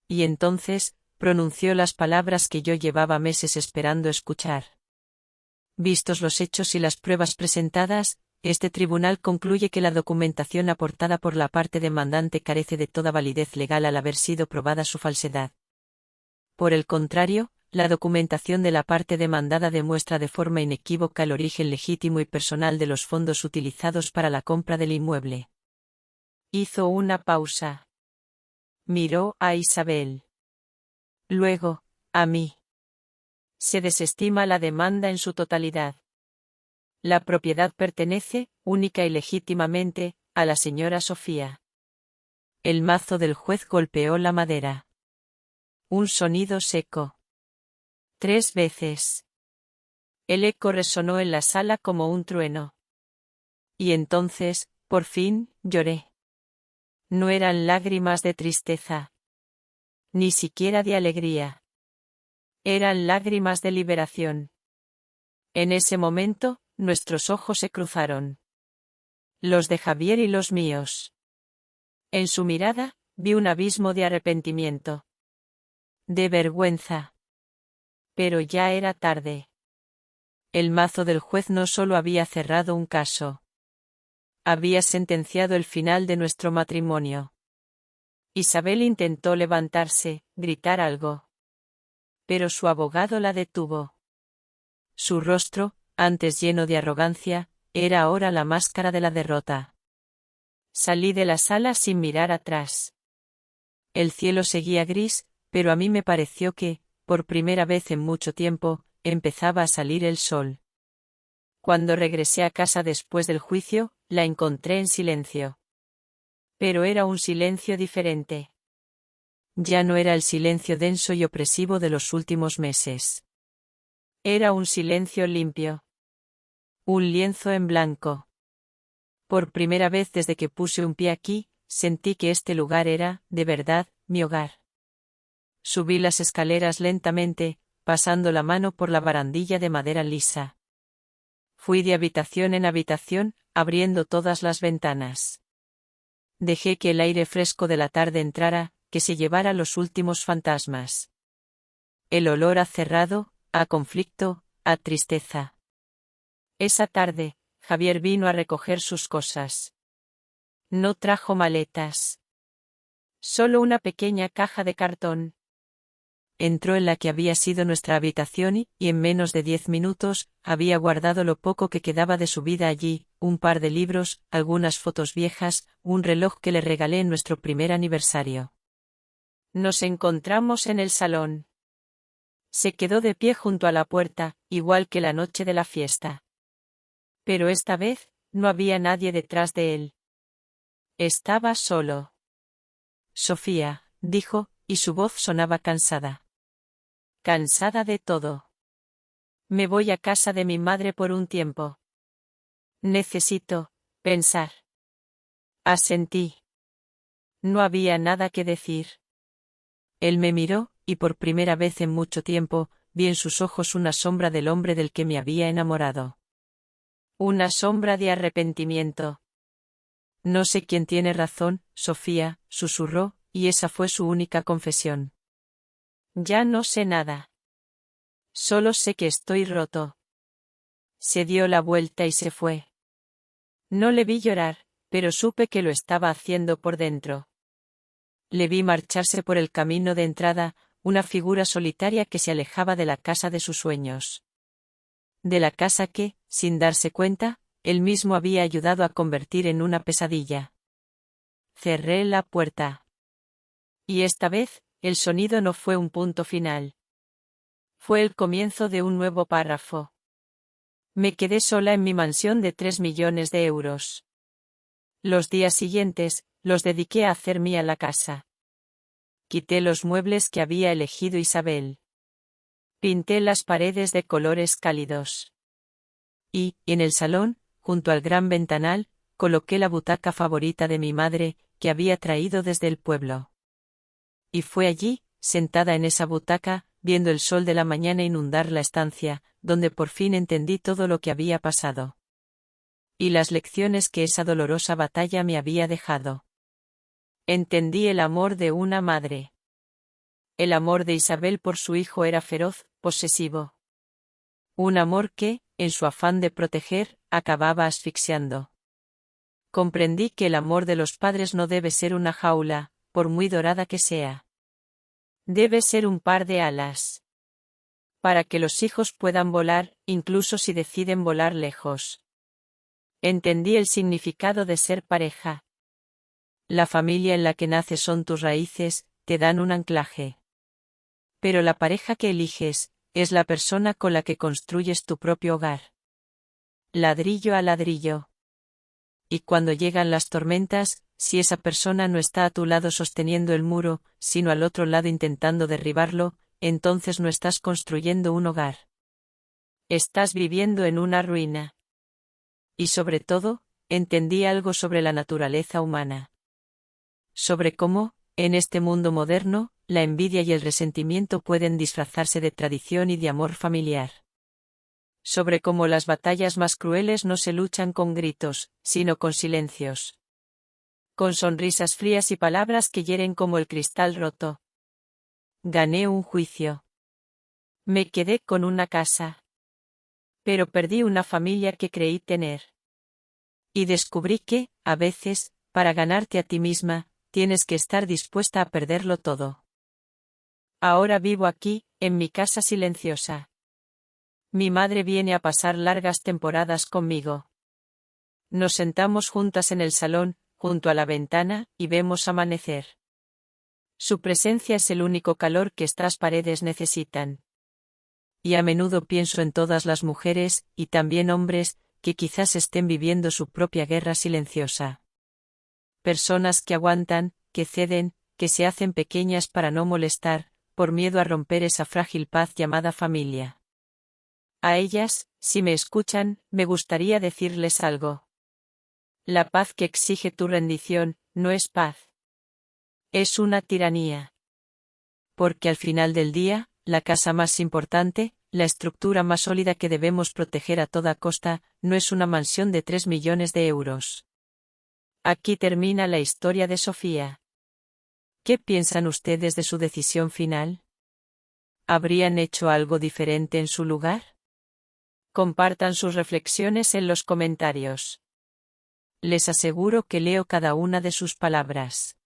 Y entonces, pronunció las palabras que yo llevaba meses esperando escuchar. Vistos los hechos y las pruebas presentadas, este tribunal concluye que la documentación aportada por la parte demandante carece de toda validez legal al haber sido probada su falsedad. Por el contrario, la documentación de la parte demandada demuestra de forma inequívoca el origen legítimo y personal de los fondos utilizados para la compra del inmueble. Hizo una pausa. Miró a Isabel. Luego, a mí. Se desestima la demanda en su totalidad. La propiedad pertenece, única y legítimamente, a la señora Sofía. El mazo del juez golpeó la madera. Un sonido seco. 3 veces. El eco resonó en la sala como un trueno. Y entonces, por fin, lloré. No eran lágrimas de tristeza. Ni siquiera de alegría. Eran lágrimas de liberación. En ese momento, nuestros ojos se cruzaron. Los de Javier y los míos. En su mirada, vi un abismo de arrepentimiento. De vergüenza. Pero ya era tarde. El mazo del juez no solo había cerrado un caso. Había sentenciado el final de nuestro matrimonio. Isabel intentó levantarse, gritar algo. Pero su abogado la detuvo. Su rostro, antes lleno de arrogancia, era ahora la máscara de la derrota. Salí de la sala sin mirar atrás. El cielo seguía gris, pero a mí me pareció que, por primera vez en mucho tiempo, empezaba a salir el sol. Cuando regresé a casa después del juicio, la encontré en silencio. Pero era un silencio diferente. Ya no era el silencio denso y opresivo de los últimos meses. Era un silencio limpio. Un lienzo en blanco. Por primera vez desde que puse un pie aquí, sentí que este lugar era, de verdad, mi hogar. Subí las escaleras lentamente, pasando la mano por la barandilla de madera lisa. Fui de habitación en habitación, abriendo todas las ventanas. Dejé que el aire fresco de la tarde entrara, que se llevara los últimos fantasmas. El olor a cerrado, a conflicto, a tristeza. Esa tarde, Javier vino a recoger sus cosas. No trajo maletas. Solo una pequeña caja de cartón. Entró en la que había sido nuestra habitación y, en menos de 10 minutos, había guardado lo poco que quedaba de su vida allí, un par de libros, algunas fotos viejas, un reloj que le regalé en nuestro primer aniversario. Nos encontramos en el salón. Se quedó de pie junto a la puerta, igual que la noche de la fiesta. Pero esta vez, no había nadie detrás de él. Estaba solo. Sofía, dijo, y su voz sonaba cansada. Cansada de todo. Me voy a casa de mi madre por un tiempo. Necesito pensar. Asentí. No había nada que decir. Él me miró, y por primera vez en mucho tiempo, vi en sus ojos una sombra del hombre del que me había enamorado. Una sombra de arrepentimiento. No sé quién tiene razón, Sofía, susurró, y esa fue su única confesión. Ya no sé nada. Solo sé que estoy roto. Se dio la vuelta y se fue. No le vi llorar, pero supe que lo estaba haciendo por dentro. Le vi marcharse por el camino de entrada, una figura solitaria que se alejaba de la casa de sus sueños. De la casa que, sin darse cuenta, él mismo había ayudado a convertir en una pesadilla. Cerré la puerta. Y esta vez, el sonido no fue un punto final. Fue el comienzo de un nuevo párrafo. Me quedé sola en mi mansión de 3 millones de euros. Los días siguientes, los dediqué a hacer mía la casa. Quité los muebles que había elegido Isabel. Pinté las paredes de colores cálidos. Y, en el salón, junto al gran ventanal, coloqué la butaca favorita de mi madre, que había traído desde el pueblo. Y fue allí, sentada en esa butaca, viendo el sol de la mañana inundar la estancia, donde por fin entendí todo lo que había pasado. Y las lecciones que esa dolorosa batalla me había dejado. Entendí el amor de una madre. El amor de Isabel por su hijo era feroz, posesivo. Un amor que, en su afán de proteger, acababa asfixiando. Comprendí que el amor de los padres no debe ser una jaula, por muy dorada que sea. Debe ser un par de alas. Para que los hijos puedan volar, incluso si deciden volar lejos. Entendí el significado de ser pareja. La familia en la que naces son tus raíces, te dan un anclaje. Pero la pareja que eliges, es la persona con la que construyes tu propio hogar. Ladrillo a ladrillo. Y cuando llegan las tormentas, si esa persona no está a tu lado sosteniendo el muro, sino al otro lado intentando derribarlo, entonces no estás construyendo un hogar. Estás viviendo en una ruina. Y sobre todo, entendí algo sobre la naturaleza humana. Sobre cómo, en este mundo moderno, la envidia y el resentimiento pueden disfrazarse de tradición y de amor familiar. Sobre cómo las batallas más crueles no se luchan con gritos, sino con silencios. Con sonrisas frías y palabras que hieren como el cristal roto. Gané un juicio. Me quedé con una casa. Pero perdí una familia que creí tener. Y descubrí que, a veces, para ganarte a ti misma, tienes que estar dispuesta a perderlo todo. Ahora vivo aquí, en mi casa silenciosa. Mi madre viene a pasar largas temporadas conmigo. Nos sentamos juntas en el salón, junto a la ventana, y vemos amanecer. Su presencia es el único calor que estas paredes necesitan. Y a menudo pienso en todas las mujeres, y también hombres, que quizás estén viviendo su propia guerra silenciosa. Personas que aguantan, que ceden, que se hacen pequeñas para no molestar, por miedo a romper esa frágil paz llamada familia. A ellas, si me escuchan, me gustaría decirles algo. La paz que exige tu rendición, no es paz. Es una tiranía. Porque al final del día, la casa más importante, la estructura más sólida que debemos proteger a toda costa, no es una mansión de 3 millones de euros. Aquí termina la historia de Sofía. ¿Qué piensan ustedes de su decisión final? ¿Habrían hecho algo diferente en su lugar? Compartan sus reflexiones en los comentarios. Les aseguro que leo cada una de sus palabras.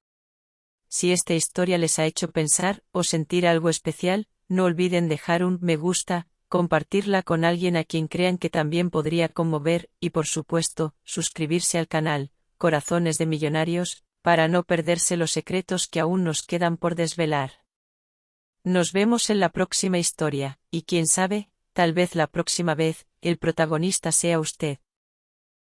Si esta historia les ha hecho pensar o sentir algo especial, no olviden dejar un me gusta, compartirla con alguien a quien crean que también podría conmover, y por supuesto, suscribirse al canal, Corazones de Millonarios, para no perderse los secretos que aún nos quedan por desvelar. Nos vemos en la próxima historia, y quién sabe, tal vez la próxima vez, el protagonista sea usted.